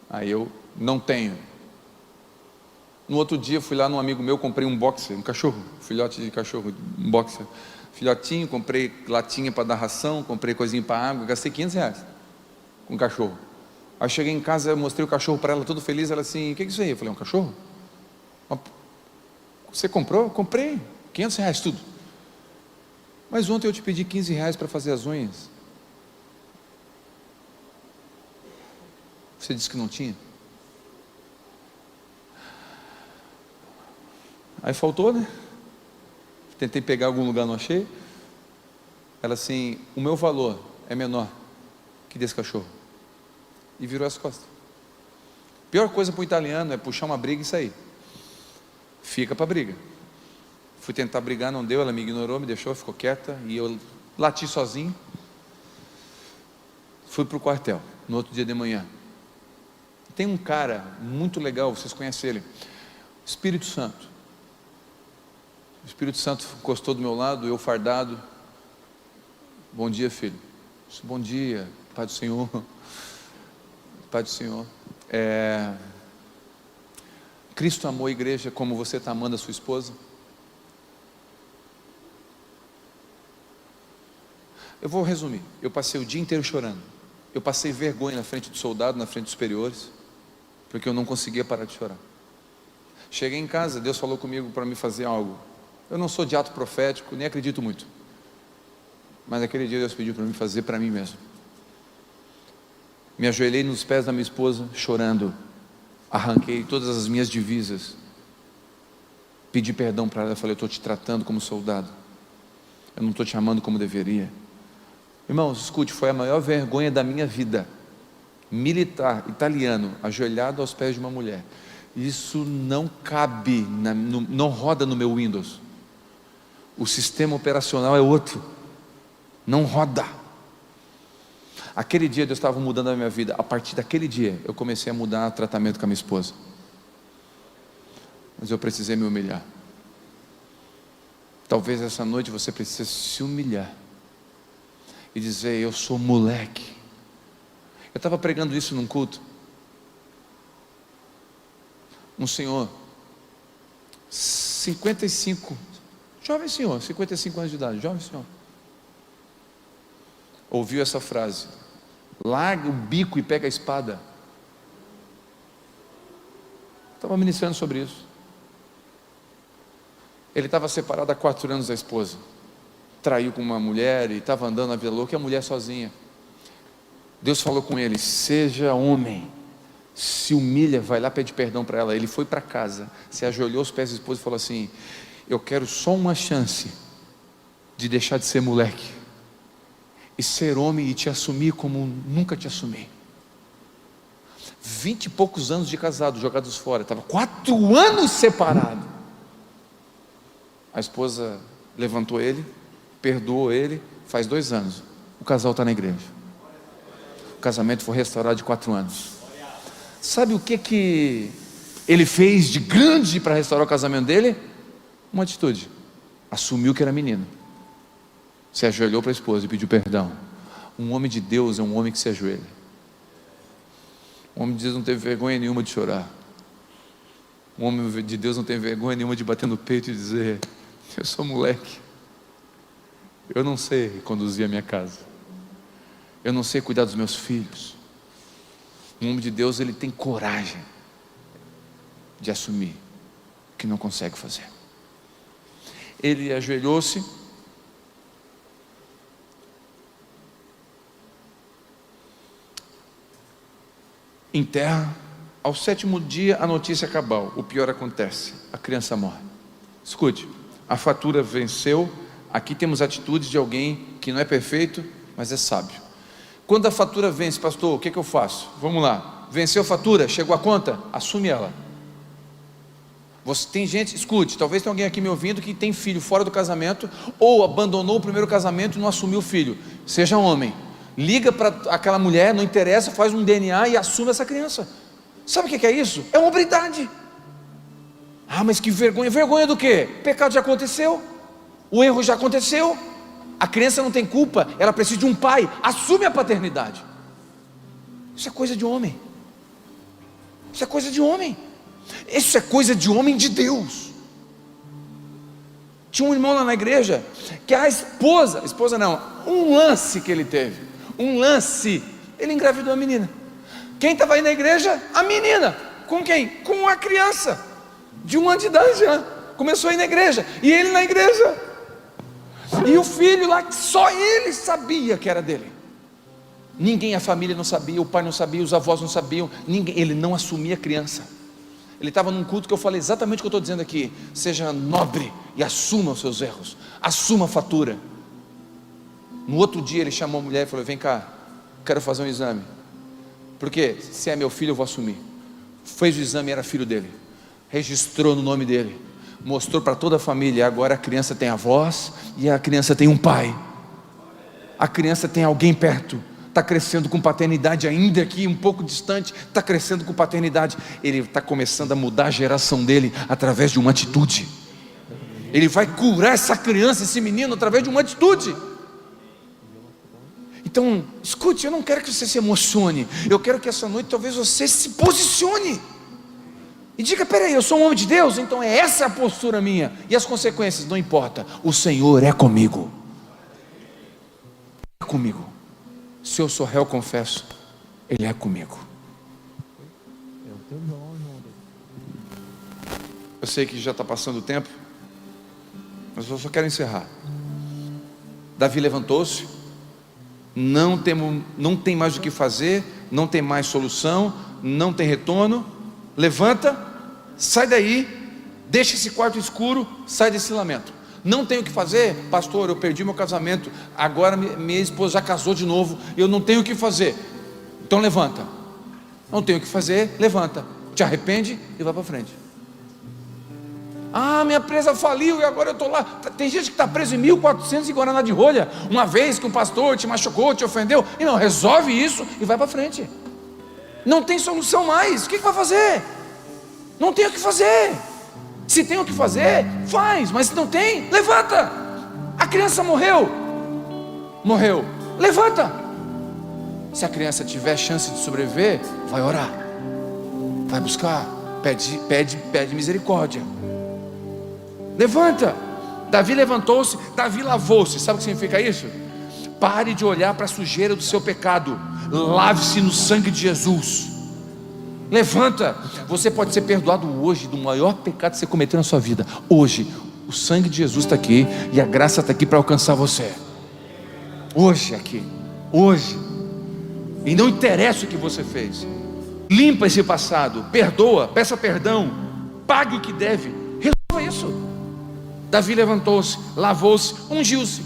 Aí eu não tenho. No outro dia fui lá num amigo meu, comprei um boxer, um cachorro, filhote de cachorro, um boxer, filhotinho, comprei latinha para dar ração, comprei coisinha para água, gastei R$500 com o cachorro. Aí cheguei em casa, eu mostrei o cachorro para ela, todo feliz, ela assim, o que é isso aí? Eu falei, um cachorro? Você comprou? Comprei, R$500 tudo. Mas ontem eu te pedi R$15 para fazer as unhas. Você disse que não tinha? Aí faltou, né? Tentei pegar algum lugar, não achei. Ela assim, o meu valor é menor que desse cachorro. E virou as costas. Pior coisa para o italiano é puxar uma briga e sair. Fica para briga. Fui tentar brigar, não deu, ela me ignorou, me deixou, ficou quieta. E eu lati sozinho. Fui para o quartel, no outro dia de manhã. Tem um cara muito legal, vocês conhecem ele, Espírito Santo. O Espírito Santo encostou do meu lado, eu fardado. Bom dia, filho. Bom dia, Pai do Senhor. Pai do Senhor. Cristo amou a igreja como você está amando a sua esposa? Eu vou resumir. Eu passei o dia inteiro chorando. Eu passei vergonha na frente do soldado, na frente dos superiores, porque eu não conseguia parar de chorar. Cheguei em casa, Deus falou comigo para me fazer algo. Eu não sou de ato profético, nem acredito muito. Mas naquele dia Deus pediu para mim fazer para mim mesmo. Me ajoelhei nos pés da minha esposa, chorando. Arranquei todas as minhas divisas. Pedi perdão para ela, falei, eu estou te tratando como soldado. Eu não estou te amando como deveria. Irmãos, escute, foi a maior vergonha da minha vida. Militar, italiano, ajoelhado aos pés de uma mulher. Isso não cabe, não roda no meu Windows. O sistema operacional é outro. Não roda. Aquele dia Deus estava mudando a minha vida. A partir daquele dia eu comecei a mudar o tratamento com a minha esposa. Mas eu precisei me humilhar. Talvez essa noite você precise se humilhar e dizer, eu sou moleque. Eu estava pregando isso num culto. Um senhor, 55, jovem senhor, 55 anos de idade, jovem senhor, ouviu essa frase: larga o bico e pega a espada. Estava ministrando sobre isso. Ele estava separado há 4 anos da esposa, traiu com uma mulher e estava andando na vida louca, e a mulher sozinha. Deus falou com ele, seja homem, se humilha, vai lá, pede perdão para ela. Ele foi para casa, se ajoelhou aos pés da esposa e falou assim, eu quero só uma chance de deixar de ser moleque e ser homem e te assumir como nunca te assumi. 20 e poucos anos de casado, jogados fora, estava 4 anos separado. A esposa levantou ele, perdoou ele, faz 2 anos, o casal está na igreja. O casamento foi restaurado de 4 anos. Sabe o que ele fez de grande para restaurar o casamento dele? Uma atitude, assumiu que era menino, se ajoelhou para a esposa e pediu perdão. Um homem de Deus é um homem que se ajoelha. Um homem de Deus não teve vergonha nenhuma de chorar. Um homem de Deus não tem vergonha nenhuma de bater no peito e dizer, eu sou moleque, eu não sei conduzir a minha casa, eu não sei cuidar dos meus filhos. Um homem de Deus, ele tem coragem de assumir o que não consegue fazer. Ele ajoelhou-se, enterra. Ao 7º dia a notícia cabal, o pior acontece, a criança morre. Escute, a fatura venceu. Aqui temos atitudes de alguém que não é perfeito, mas é sábio. Quando a fatura vence, pastor, o que eu faço? Vamos lá, venceu a fatura, chegou a conta, assume ela. Você tem gente, escute, talvez tenha alguém aqui me ouvindo que tem filho fora do casamento, ou abandonou o primeiro casamento e não assumiu o filho. Seja homem, liga para aquela mulher, não interessa, faz um DNA e assume essa criança. Sabe o que é isso? É uma hombridade. Ah, mas que vergonha. Vergonha do quê? O pecado já aconteceu, o erro já aconteceu, a criança não tem culpa, ela precisa de um pai. Assume a paternidade. Isso é coisa de homem. Isso é coisa de homem. Isso é coisa de homem de Deus. Tinha um irmão lá na igreja que a esposa não, um lance que ele teve, ele engravidou a menina. Quem estava aí na igreja? A menina. Com quem? Com a criança de 1 ano de idade já. Começou a ir na igreja, e ele na igreja, e o filho lá, só ele sabia que era dele. Ninguém, a família não sabia, o pai não sabia, os avós não sabiam, ninguém. Ele não assumia a criança. Ele estava num culto que eu falei exatamente o que eu estou dizendo aqui. Seja nobre e assuma os seus erros, assuma a fatura. No outro dia ele chamou a mulher e falou: vem cá, quero fazer um exame, porque se é meu filho eu vou assumir. Fez o exame, era filho dele, registrou no nome dele, mostrou para toda a família. Agora a criança tem avós e a criança tem um pai, a criança tem alguém perto, está crescendo com paternidade, ainda aqui um pouco distante, está crescendo com paternidade. Ele está começando a mudar a geração dele através de uma atitude. Ele vai curar essa criança, esse menino, através de uma atitude. Então, escute, eu não quero que você se emocione, eu quero que essa noite talvez você se posicione e diga: peraí, eu sou um homem de Deus, então essa é a postura minha, e as consequências não importa, o Senhor é comigo. É comigo. Se eu sou réu, confesso, Ele é comigo. Eu sei que já está passando o tempo, mas eu só quero encerrar. Davi levantou-se, não tem mais o que fazer, não tem mais solução, não tem retorno. Levanta, sai daí, deixa esse quarto escuro, sai desse lamento. Não tenho o que fazer, pastor, eu perdi meu casamento, agora minha esposa já casou de novo, eu não tenho o que fazer. Então levanta. Não tenho o que fazer, levanta, te arrepende e vai para frente. Ah, minha empresa faliu e agora eu estou lá. Tem gente que está preso em 1.400 em Guaraná de rolha, uma vez que um pastor te machucou, te ofendeu, e não, resolve isso e vai para frente. Não tem solução mais, o que vai fazer? Não tem o que fazer. Se tem o que fazer, faz, mas se não tem, levanta. A criança morreu, levanta. Se a criança tiver chance de sobreviver, vai orar, vai buscar, pede misericórdia. Levanta. Davi levantou-se, Davi lavou-se. Sabe o que significa isso? Pare de olhar para a sujeira do seu pecado, lave-se no sangue de Jesus. Levanta. Você pode ser perdoado hoje do maior pecado que você cometeu na sua vida. Hoje, o sangue de Jesus está aqui e a graça está aqui para alcançar você. Hoje aqui, hoje. E não interessa o que você fez. Limpa esse passado, perdoa, peça perdão, pague o que deve, resolva isso. Davi levantou-se, lavou-se, ungiu-se. O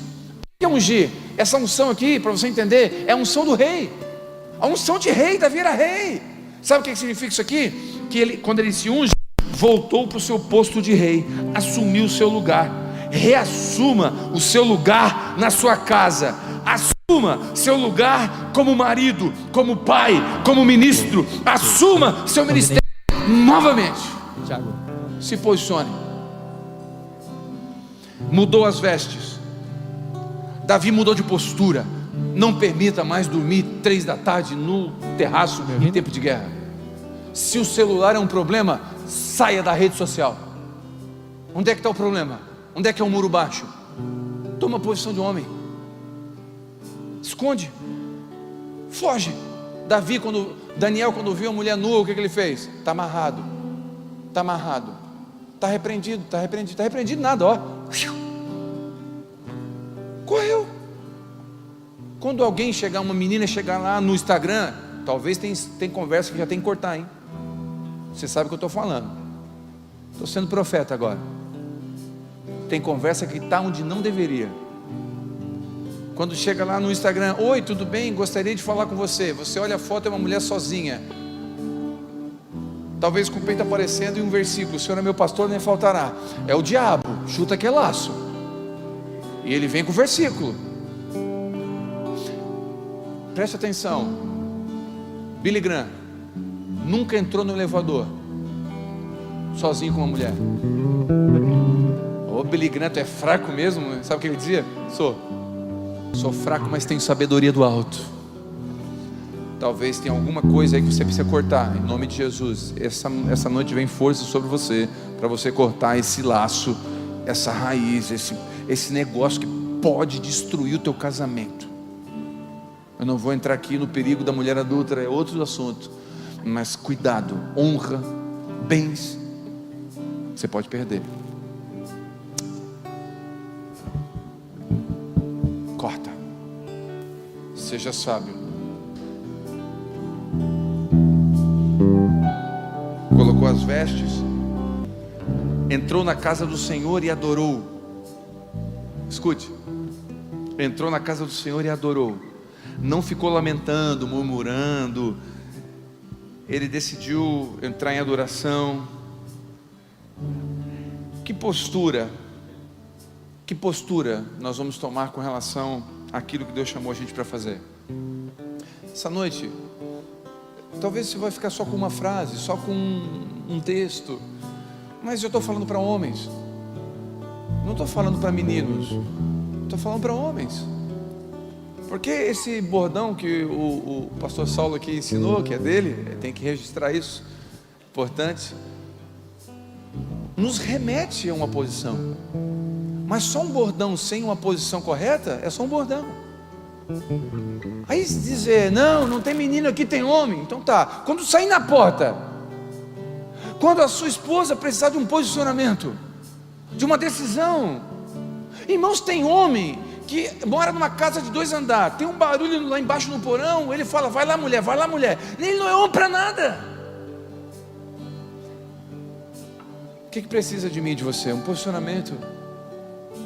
que é ungir? Essa unção aqui, para você entender, é a unção do rei. A unção de rei. Davi era rei. Sabe o que significa isso aqui? Que ele, quando ele se unge, voltou para o seu posto de rei, assumiu o seu lugar. Reassuma o seu lugar na sua casa. Assuma seu lugar como marido, como pai, como ministro. Assuma seu ministério novamente. Se posicione. Mudou as vestes. Davi mudou de postura. Não permita mais dormir 3 da tarde no terraço em tempo de guerra. Se o celular é um problema, saia da rede social. Onde é que está o problema? Onde é que é o muro baixo? Toma a posição de homem. Esconde. Foge. Daniel quando viu a mulher nua, o que ele fez? Está amarrado. Está amarrado. Está repreendido. Está repreendido. Está repreendido nada, ó. Correu. Quando alguém chegar, uma menina chegar lá no Instagram, Talvez tem conversa que já tem que cortar, hein? Você sabe o que eu estou falando. Estou sendo profeta agora. Tem conversa que está onde não deveria. Quando chega lá no Instagram: oi, tudo bem? Gostaria de falar com você. Você olha a foto, é uma mulher sozinha, talvez com o peito aparecendo, e um versículo: o Senhor é meu pastor, nem faltará. É o diabo, chuta aquele laço, e ele vem com o versículo. Preste atenção. Billy Graham nunca entrou no elevador sozinho com uma mulher. Ô, Billy Graham, tu é fraco mesmo? Sabe o que ele dizia? Sou fraco, mas tenho sabedoria do alto. Talvez tenha alguma coisa aí que você precisa cortar. Em nome de Jesus, essa noite vem força sobre você, para você cortar esse laço, essa raiz, esse negócio que pode destruir o teu casamento. Eu não vou entrar aqui no perigo da mulher adulta, é outro assunto. Mas cuidado, honra, bens, você pode perder. Corta. Seja sábio. Colocou as vestes, entrou na casa do Senhor e adorou. Escute. Entrou na casa do Senhor e adorou. Não ficou lamentando, murmurando. Ele decidiu entrar em adoração. Que postura nós vamos tomar com relação àquilo que Deus chamou a gente para fazer? Essa noite, talvez você vai ficar só com uma frase, só com um texto, mas eu estou falando para homens, não estou falando para meninos, estou falando para homens. Porque esse bordão que o pastor Saulo aqui ensinou, que é dele, tem que registrar isso, importante, nos remete a uma posição. Mas só um bordão sem uma posição correta é só um bordão. Aí dizer: não tem menino aqui, tem homem. Então tá, quando sair na porta, quando a sua esposa precisar de um posicionamento, de uma decisão, irmãos, tem homem que mora numa casa de 2 andares, tem um barulho lá embaixo no porão, ele fala: vai lá mulher, vai lá mulher. Ele não é homem para nada. O que precisa de mim e de você? Um posicionamento.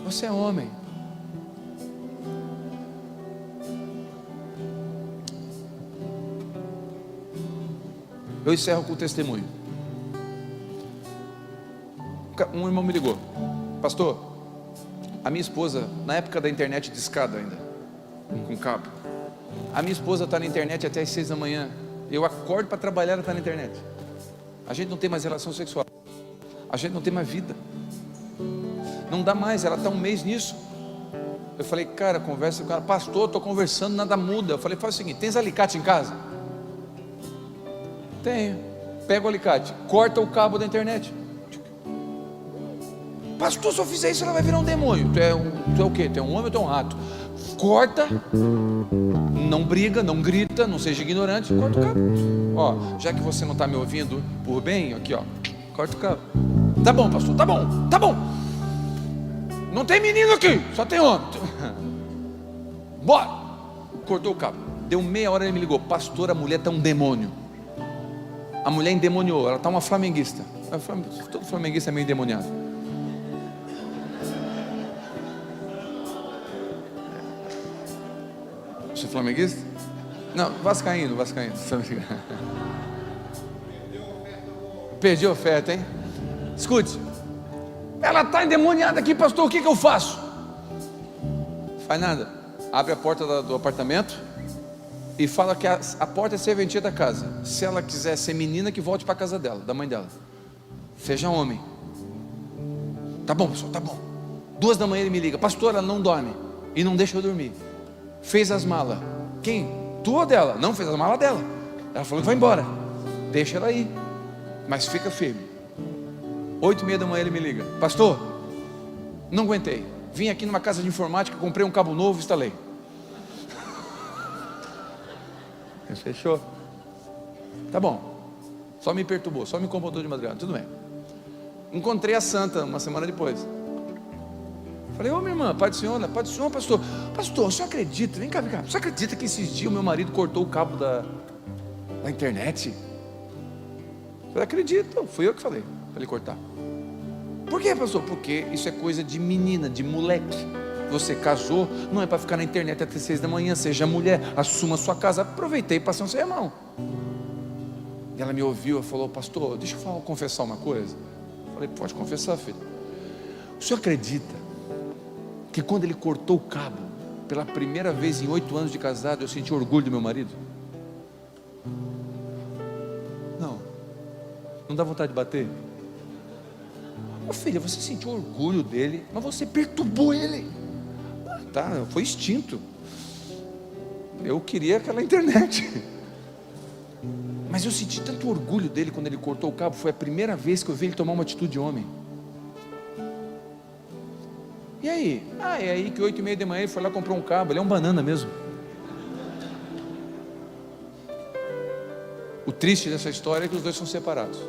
Você é homem. Eu encerro com o testemunho. Um irmão me ligou: pastor, a minha esposa, na época da internet de escada ainda, com cabo, a minha esposa está na internet até as 6 da manhã. Eu acordo para trabalhar, ela está na internet. A gente não tem mais relação sexual, a gente não tem mais vida, não dá mais. Ela está um mês nisso. Eu falei: cara, conversa com ela. Pastor, estou conversando, nada muda. Eu falei: faz o seguinte, tens alicate em casa? Tenho. Pega o alicate, corta o cabo da internet. Pastor, se eu fizer isso ela vai virar um demônio. Tu é o quê? Tu é um homem ou tu é um rato? Corta. Não briga, não grita, não seja ignorante. Corta o cabo. Ó, já que você não está me ouvindo por bem, aqui ó, corta o cabo. Tá bom, pastor, tá bom. Não tem menino aqui, só tem homem. Bora. Cortou o cabo. Deu meia hora, ele me ligou: pastor, a mulher está um demônio. A mulher endemoniou, ela está uma flamenguista. Todo flamenguista é meio endemoniado. Você é flamenguista? Não, vascaíno. Perdi a oferta, hein? Escute. Ela está endemoniada aqui, pastor, o que eu faço? Faz nada. Abre a porta do apartamento e fala que a porta é serventia da casa. Se ela quiser ser menina, que volte para a casa dela, da mãe dela. Seja homem. Tá bom, pessoal, tá bom. 2 da manhã ele me liga: pastor, ela não dorme e não deixa eu dormir. Fez as malas. Quem? Tu ou dela? Não, fez as malas dela. Ela falou que vai embora. Deixa ela ir, mas fica firme. 8h30 da manhã ele me liga: pastor, não aguentei, vim aqui numa casa de informática, comprei um cabo novo, instalei. Fechou? Tá bom. Só me perturbou, só me incomodou de madrugada, tudo bem. Encontrei a santa uma semana depois. Falei: ô minha irmã, pai do senhor, pastor, o senhor acredita? Vem cá, o senhor acredita que esses dias o meu marido cortou o cabo Na internet? Eu falei, acredito, fui eu que falei para ele cortar. Por quê, pastor? Porque isso é coisa de menina, de moleque. Você casou, não é para ficar na internet até 6 da manhã. Seja mulher, assuma a sua casa. Aproveitei e passei um sermão. E ela me ouviu e falou, pastor, deixa eu confessar uma coisa. Eu falei, pode confessar, filho. O senhor acredita que quando ele cortou o cabo, pela primeira vez em 8 anos de casado, eu senti orgulho do meu marido? Não dá vontade de bater? Ô filha, você sentiu orgulho dele, mas você perturbou ele. Tá, foi instinto. Eu queria aquela internet. Mas eu senti tanto orgulho dele quando ele cortou o cabo. Foi a primeira vez que eu vi ele tomar uma atitude de homem. E aí? É aí que 8h30 da manhã ele foi lá e comprou um cabo. Ele é um banana mesmo. O triste dessa história é que os dois são separados.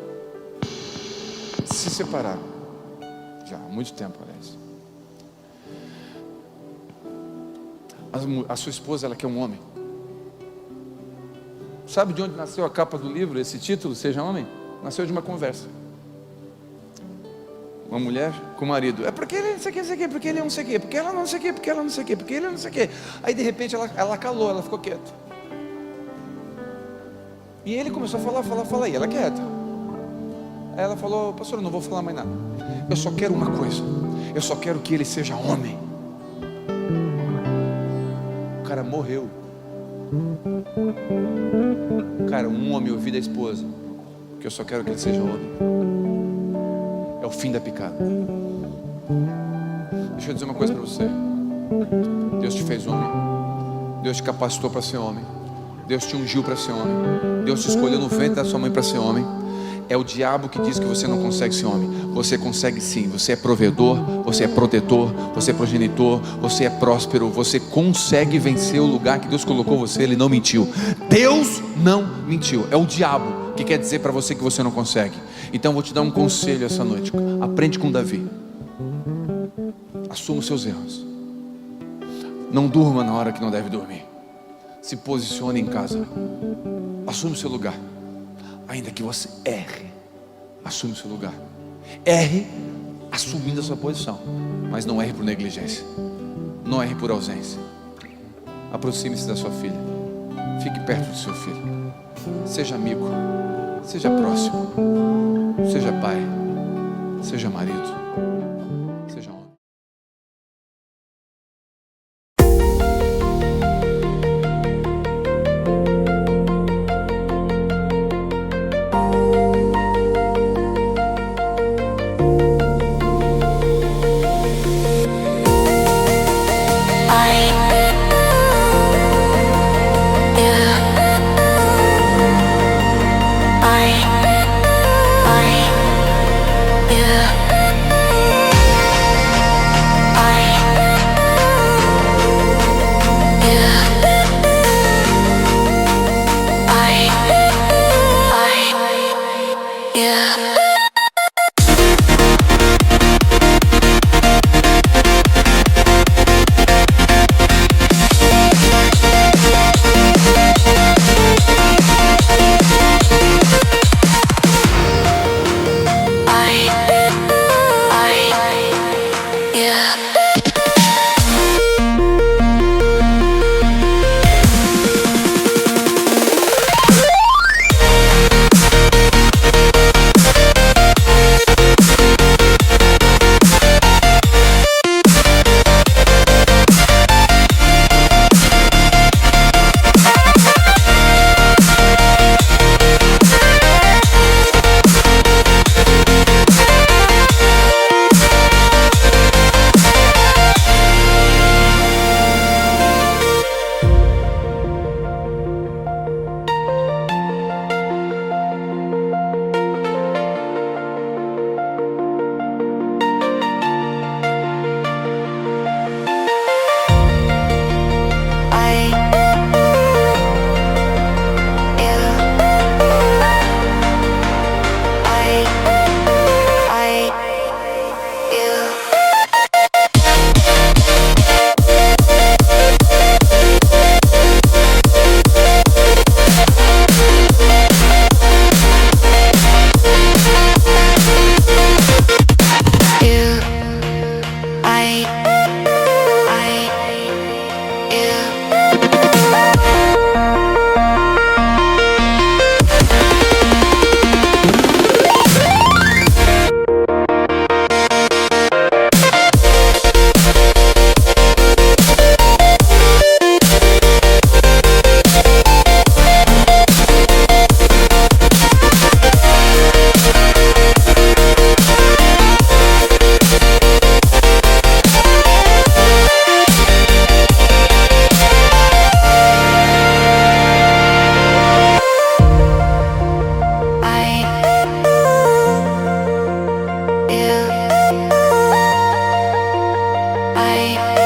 Se separaram. Já há muito tempo, aliás. A sua esposa, ela quer um homem. Sabe de onde nasceu a capa do livro, esse título, Seja Homem? Nasceu de uma conversa. Uma mulher com o marido. É porque ele não sei o que, porque ele não sei o que, porque ela não sei o que, porque ela não sei o que, porque ele não sei o que. Aí de repente ela calou, ela ficou quieta. E ele começou a falar, e ela quieta. Aí ela falou, pastor, eu não vou falar mais nada. Eu só quero uma coisa. Eu só quero que ele seja homem. O cara morreu. Cara, um homem ouviu da esposa, que eu só quero que ele seja homem. É o fim da picada. Deixa eu dizer uma coisa para você. Deus te fez homem. Deus te capacitou para ser homem. Deus te ungiu para ser homem. Deus te escolheu no ventre da sua mãe para ser homem. É o diabo que diz que você não consegue ser homem. Você consegue sim. Você é provedor, você é protetor, você é progenitor, você é próspero. Você consegue vencer o lugar que Deus colocou você. Ele não mentiu. Deus não mentiu. É o diabo que quer dizer para você que você não consegue. Então eu vou te dar um conselho essa noite. Aprende com Davi. Assuma os seus erros. Não durma na hora que não deve dormir. Se posicione em casa. Assume o seu lugar. Ainda que você erre, assume o seu lugar. Erre assumindo a sua posição, mas não erre por negligência. Não erre por ausência. Aproxime-se da sua filha. Fique perto do seu filho. Seja amigo. Seja próximo. Seja pai. Seja marido. Seja homem. Yeah. Hey.